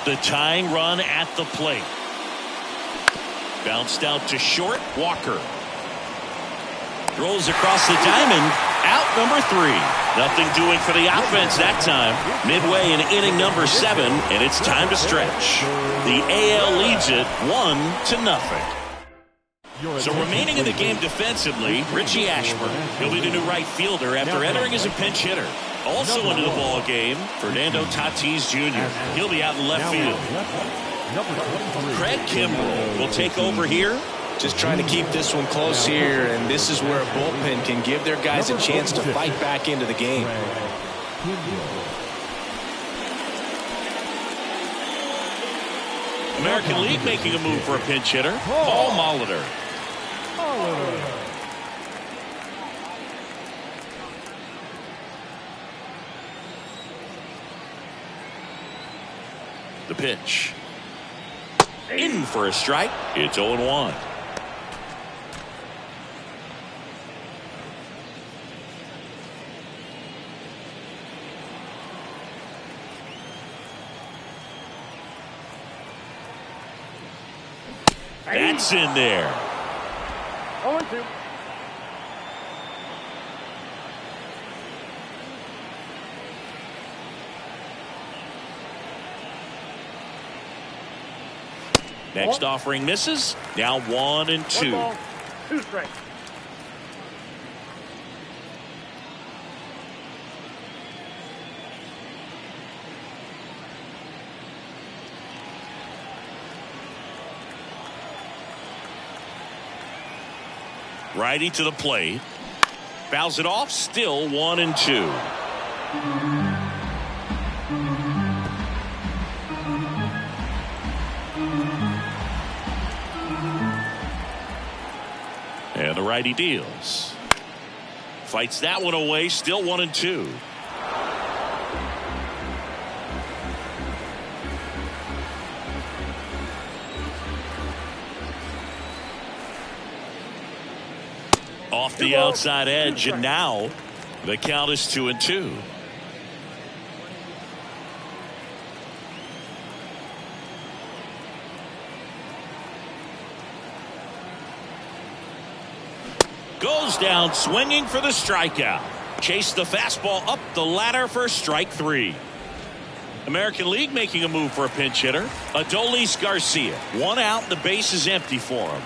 The tying run at the plate. Bounced out to short. Walker rolls across the diamond. Out number 3. Nothing doing for the offense that time. Midway in inning number 7, and it's time to stretch. The AL leads it 1-0. So remaining in the game defensively, Richie Ashburn. He'll be the new right fielder after entering as a pinch hitter. Also into the ball game, Fernando Tatis Jr. He'll be out in left field. Craig Kimbrell will take over here. Just trying to keep this one close here, and this is where a bullpen can give their guys a chance to fight back into the game. American League making a move for a pinch hitter, Paul Molitor. The pitch. In for a strike. It's 0-1. That's in there. 0-2. Next offering misses. Now 1-2. 1 ball, 2 strikes. Righty to the plate. Fouls it off. Still 1-2. And the righty deals. Fights that one away. Still 1-2. Off the outside edge, and now the count is 2-2. Goes down swinging for the strikeout. Chase the fastball up the ladder for strike 3. American League making a move for a pinch hitter, Adolis Garcia. 1 out, the base is empty for him.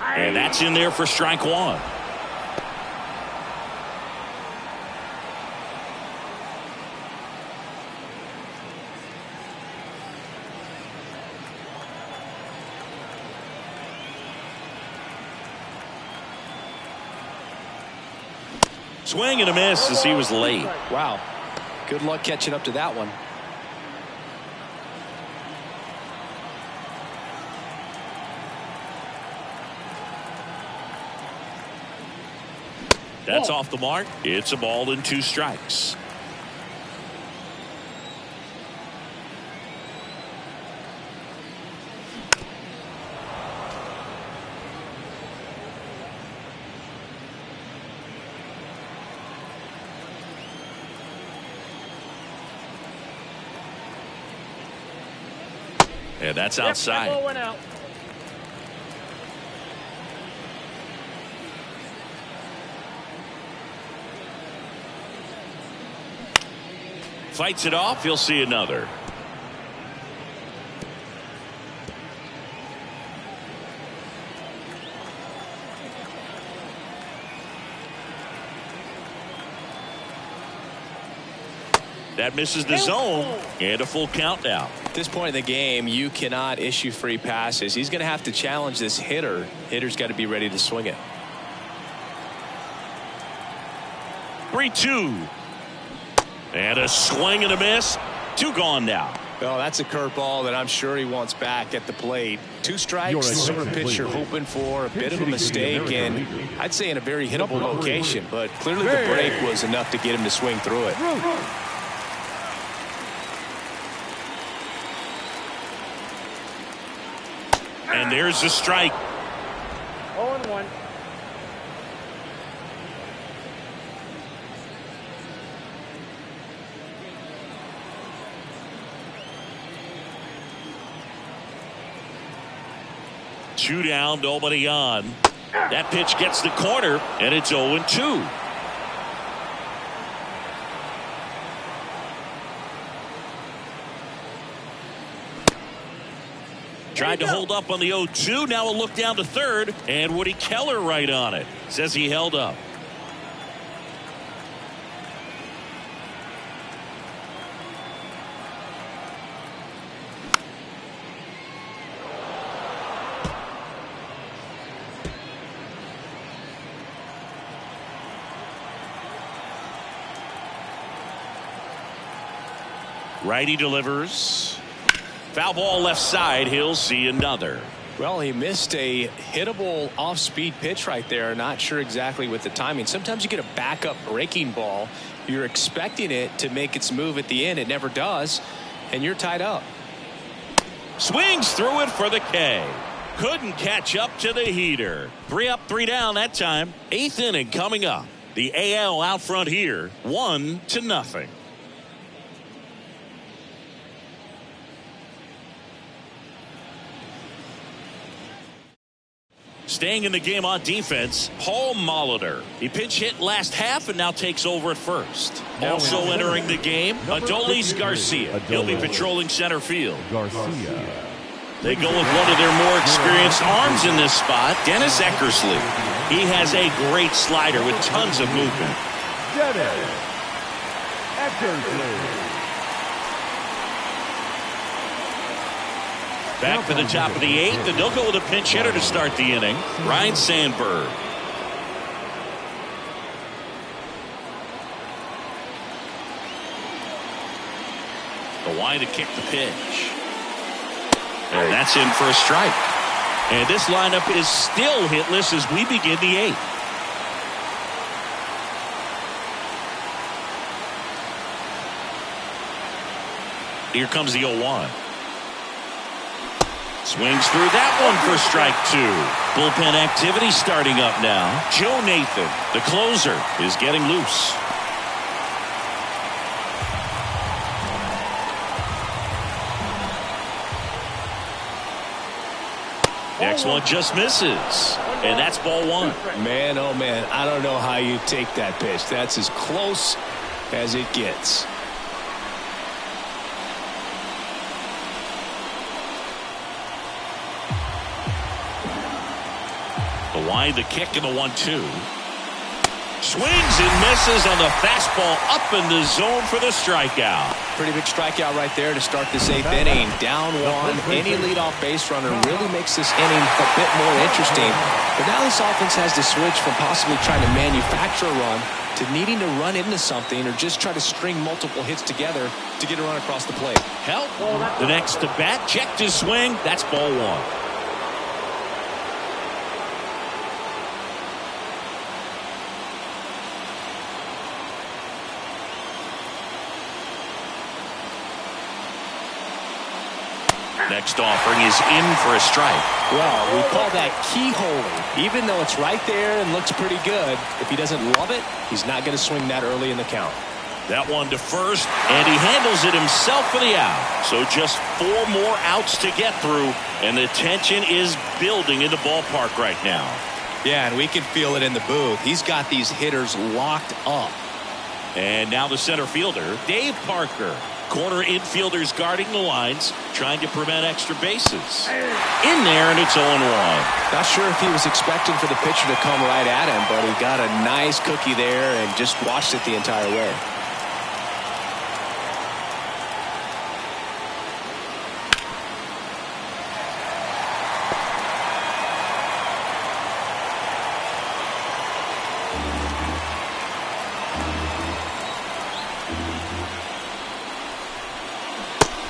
And that's in there for strike 1. Swing and a miss as he was late. Wow. Good luck catching up to that one. That's off the mark. It's a ball and 2 strikes. And that's outside. That ball went out. Fights it off. He'll see another. That misses the zone, and a full count now. At this point in the game, you cannot issue free passes. He's going to have to challenge this hitter. Hitter's got to be ready to swing it. 3-2. And a swing and a miss. 2 gone now. Well, that's a curveball that I'm sure he wants back at the plate. 2 strikes, the sort of pitch you're hoping for. A bit of a mistake, and I'd say in a very hittable location. But clearly the break was enough to get him to swing through it. And there's the strike. 0-1. Two down, nobody on. That pitch gets the corner, and it's 0-2. Tried to hold up on the 0-2. Now a look down to third, and Woody Keller right on it. Says he held up. Righty delivers. Foul ball left side. He'll see another. Well, he missed a hittable off-speed pitch right there. Not sure exactly with the timing. Sometimes you get a backup breaking ball. You're expecting it to make its move at the end. It never does, and you're tied up. Swings through it for the K. Couldn't catch up to the heater. 3 up, 3 down that time. 8th inning coming up. The AL out front here, 1-0. Staying in the game on defense, Paul Molitor. He pinch hit last half and now takes over at first. Also entering the game, Adolis Garcia. He'll be patrolling center field. Garcia. They go with one of their more experienced arms in this spot, Dennis Eckersley. He has a great slider with tons of movement. Dennis Eckersley. Back for the top of the 8th, and they'll go with a pinch hitter to start the inning. Ryan Sandberg. The line to kick the pitch. And that's in for a strike. And this lineup is still hitless as we begin the 8th. Here comes the 0-1. Swings through that one for strike 2. Bullpen activity starting up now. Joe Nathan, the closer, is getting loose. Next one just misses. And that's ball 1. Man, oh man, I don't know how you take that pitch. That's as close as it gets. The wide, the kick, and the 1-2. Swings and misses on the fastball up in the zone for the strikeout. Pretty big strikeout right there to start this 8th inning. Down 1. Any leadoff base runner really makes this inning a bit more interesting. But now this offense has to switch from possibly trying to manufacture a run to needing to run into something or just try to string multiple hits together to get a run across the plate. Help. The next to bat, checked his swing. That's ball 1. Next offering is in for a strike. Well, we call that keyholing. Even though it's right there and looks pretty good, if he doesn't love it, he's not going to swing that early in the count. That one to first, and he handles it himself for the out. So just 4 more outs to get through, and the tension is building in the ballpark right now. Yeah, and we can feel it in the booth. He's got these hitters locked up. And now the center fielder, Dave Parker. Corner infielders guarding the lines, trying to prevent extra bases. In there, and it's 0-1. Not sure if he was expecting for the pitcher to come right at him, but he got a nice cookie there and just watched it the entire way.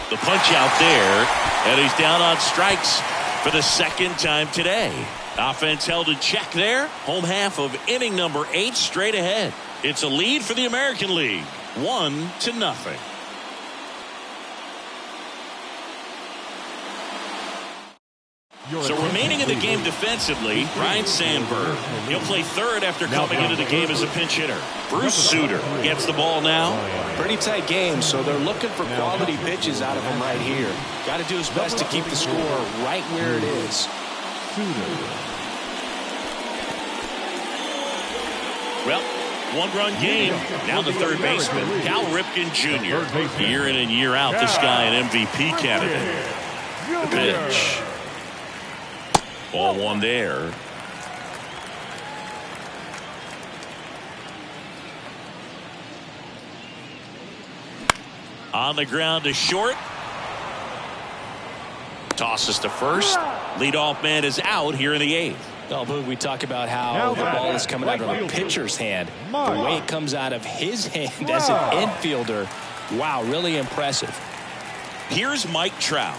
The punch out there, and he's down on strikes for the second time today. Offense held in check there. Home half of inning number 8 straight ahead. It's a lead for the American League, 1-0. So remaining in the game defensively, Ryan Sandberg. He'll play third after coming into the game as a pinch hitter. Bruce Sutter gets the ball now. Pretty tight game, so they're looking for quality pitches out of him right here. Got to do his best to keep the score right where it is. Well, one-run game. Now the third baseman, Cal Ripken Jr. Year in and year out, this guy an MVP candidate. The pitch. Ball one there. On the ground to short. Tosses to first. Leadoff man is out here in the 8th. Well, Boog, we talk about how the ball is coming out of a pitcher's hand. The way it comes out of his hand as an infielder. Wow, really impressive. Here's Mike Trout.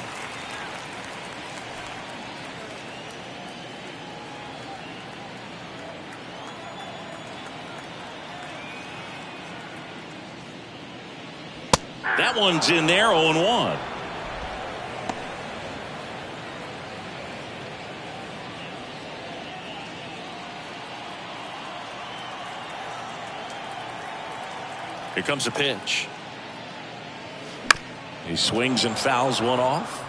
That one's in there, 0-1. Here comes a pitch. He swings and fouls one off.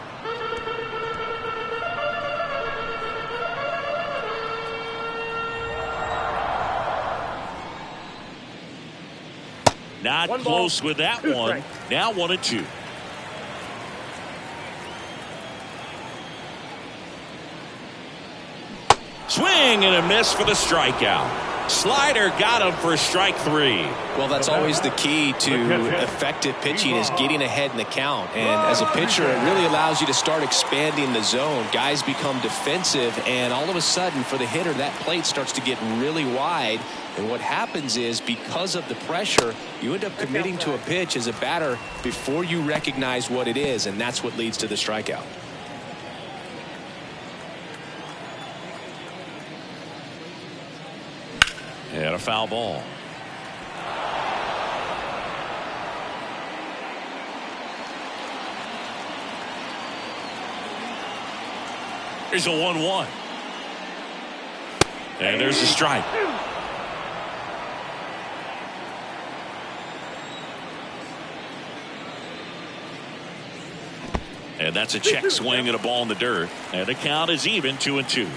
Not close with that one. Now 1-2. Swing and a miss for the strikeout. Slider got him for strike 3. Well, that's always the key to effective pitching, is getting ahead in the count. And as a pitcher, it really allows you to start expanding the zone. Guys become defensive, and all of a sudden, for the hitter, that plate starts to get really wide. And what happens is, because of the pressure, you end up committing to a pitch as a batter before you recognize what it is, and that's what leads to the strikeout. And a foul ball. Here's a 1-1. And there's a strike. And that's a check swing and a ball in the dirt. And the count is even, 2-2.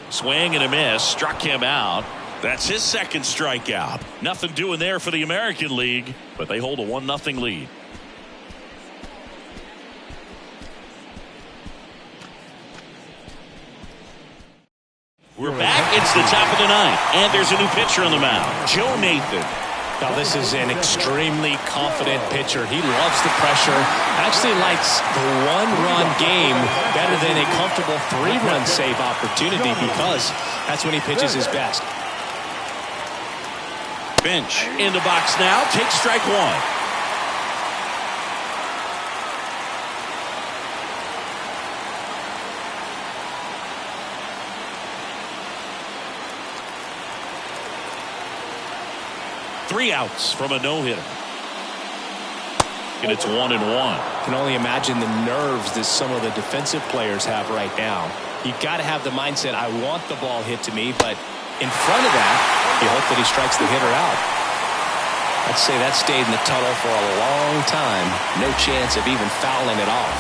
Swing and a miss, struck him out. That's his second strikeout. Nothing doing there for the American League, but they hold a 1-0 lead. We're back. It's the top of the 9th, and there's a new pitcher on the mound, Joe Nathan. Now, this is an extremely confident pitcher. He loves the pressure. Actually likes the one-run game better than a comfortable 3-run save opportunity, because that's when he pitches his best. Bench in the box now. Takes strike 1. Three outs from a no-hitter. And it's 1-1. Can only imagine the nerves that some of the defensive players have right now. You got to have the mindset, I want the ball hit to me, but in front of that, you hope that he strikes the hitter out. I'd say that stayed in the tunnel for a long time. No chance of even fouling it off.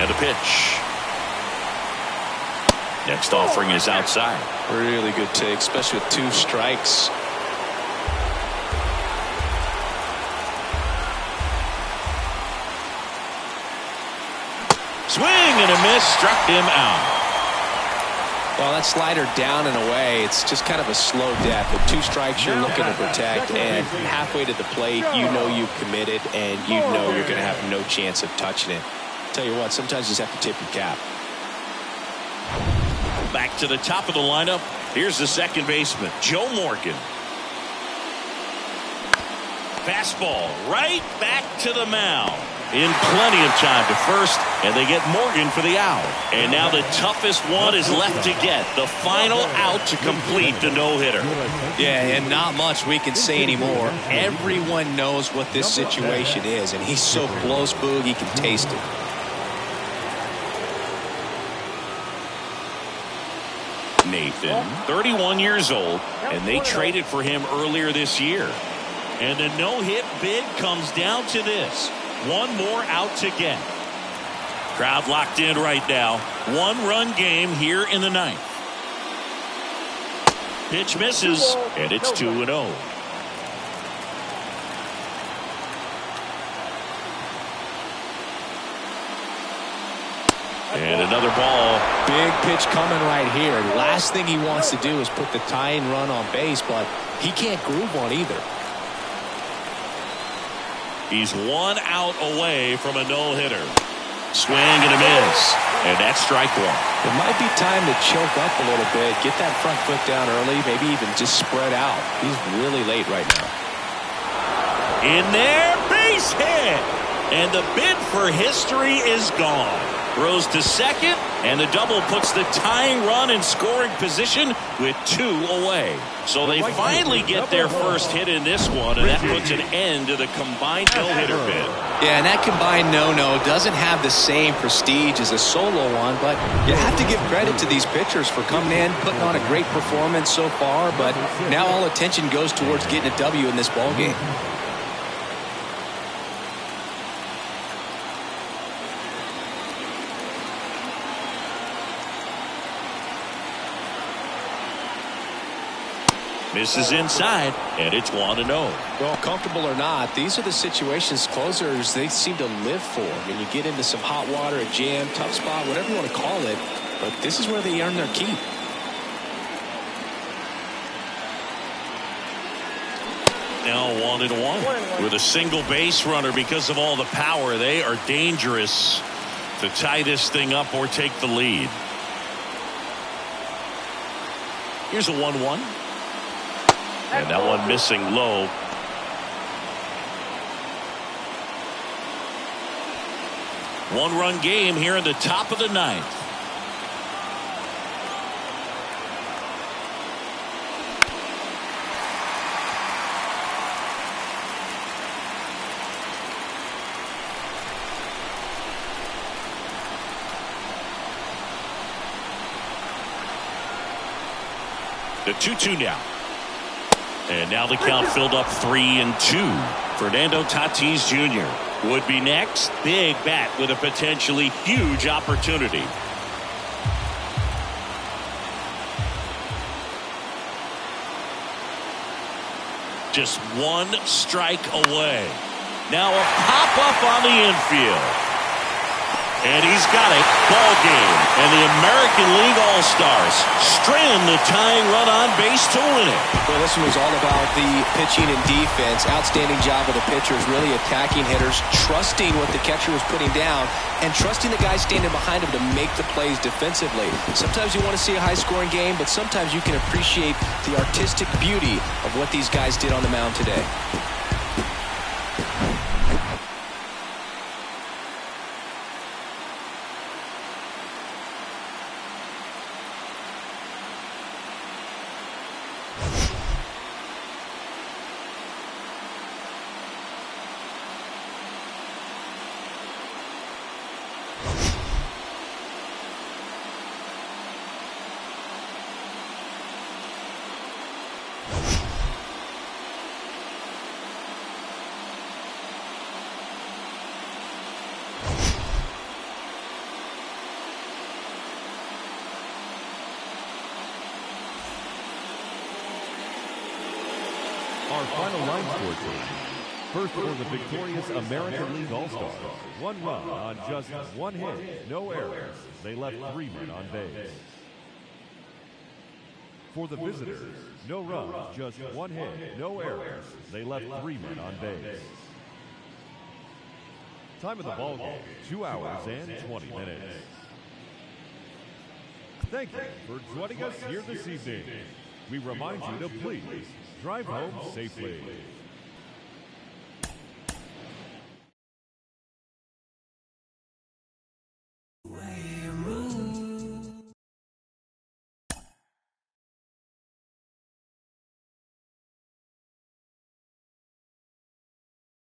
And a pitch. Next offering is outside. Really good take, especially with 2 strikes. Swing and a miss, struck him out. Well, that slider down and away, it's just kind of a slow death. With 2 strikes you're looking to protect, and halfway to the plate, you know you've committed, and you know you're going to have no chance of touching it. Tell you what, sometimes you just have to tip your cap. Back to the top of the lineup. Here's the second baseman, Joe Morgan. Fastball right back to the mound. In plenty of time to first, and they get Morgan for the out. And now the toughest one is left to get. The final out to complete the no-hitter. Yeah, and not much we can say anymore. Everyone knows what this situation is, and he's so close, Boog, he can taste it. Nathan, 31 years old, and they traded for him earlier this year. And the no-hit bid comes down to this. 1 more out to get. Crowd locked in right now. 1-run game here in the 9th. Pitch misses, and it's 2-0. And another ball. Big pitch coming right here. Last thing he wants to do is put the tying run on base, but he can't groove one either. He's 1 out away from a no-hitter. Swing and a miss. And that's strike 1. It might be time to choke up a little bit. Get that front foot down early. Maybe even just spread out. He's really late right now. In there, base hit. And the bid for history is gone. Throws to second, and the double puts the tying run in scoring position with 2 away. So they finally get their first hit in this one, and that puts an end to the combined no-hitter bid. Yeah, and that combined no-no doesn't have the same prestige as a solo one, but you have to give credit to these pitchers for coming in, putting on a great performance so far, but now all attention goes towards getting a W in this ballgame. Misses inside, and it's 1-0. Well, comfortable or not, these are the situations closers they seem to live for. When you get into some hot water, a jam, tough spot, whatever you want to call it, but this is where they earn their keep. Now 1-1 with a single base runner. Because of all the power, they are dangerous to tie this thing up or take the lead. Here's a 1-1. And that one missing low. One-run game here in the top of the 9th. The 2-2 now. And now the count filled up 3-2. Fernando Tatis Jr. would be next. Big bat with a potentially huge opportunity. Just 1 strike away. Now a pop-up on the infield. And he's got it. Ball game. And the American League All-Stars strand the tying run on base to win it. Well, this one was all about the pitching and defense. Outstanding job of the pitchers, really attacking hitters, trusting what the catcher was putting down, and trusting the guy standing behind him to make the plays defensively. Sometimes you want to see a high-scoring game, but sometimes you can appreciate the artistic beauty of what these guys did on the mound today. our final line score team. First for the victorious American League All-Stars. 1 run on just 1 hit, no errors. They left 3 men on base. For the visitors, no runs, just 1 hit, no errors. They left 3 men on base. Time of the ball game, 2 hours and 20 minutes. Thank you for joining us here this evening. We remind you to please drive home safely.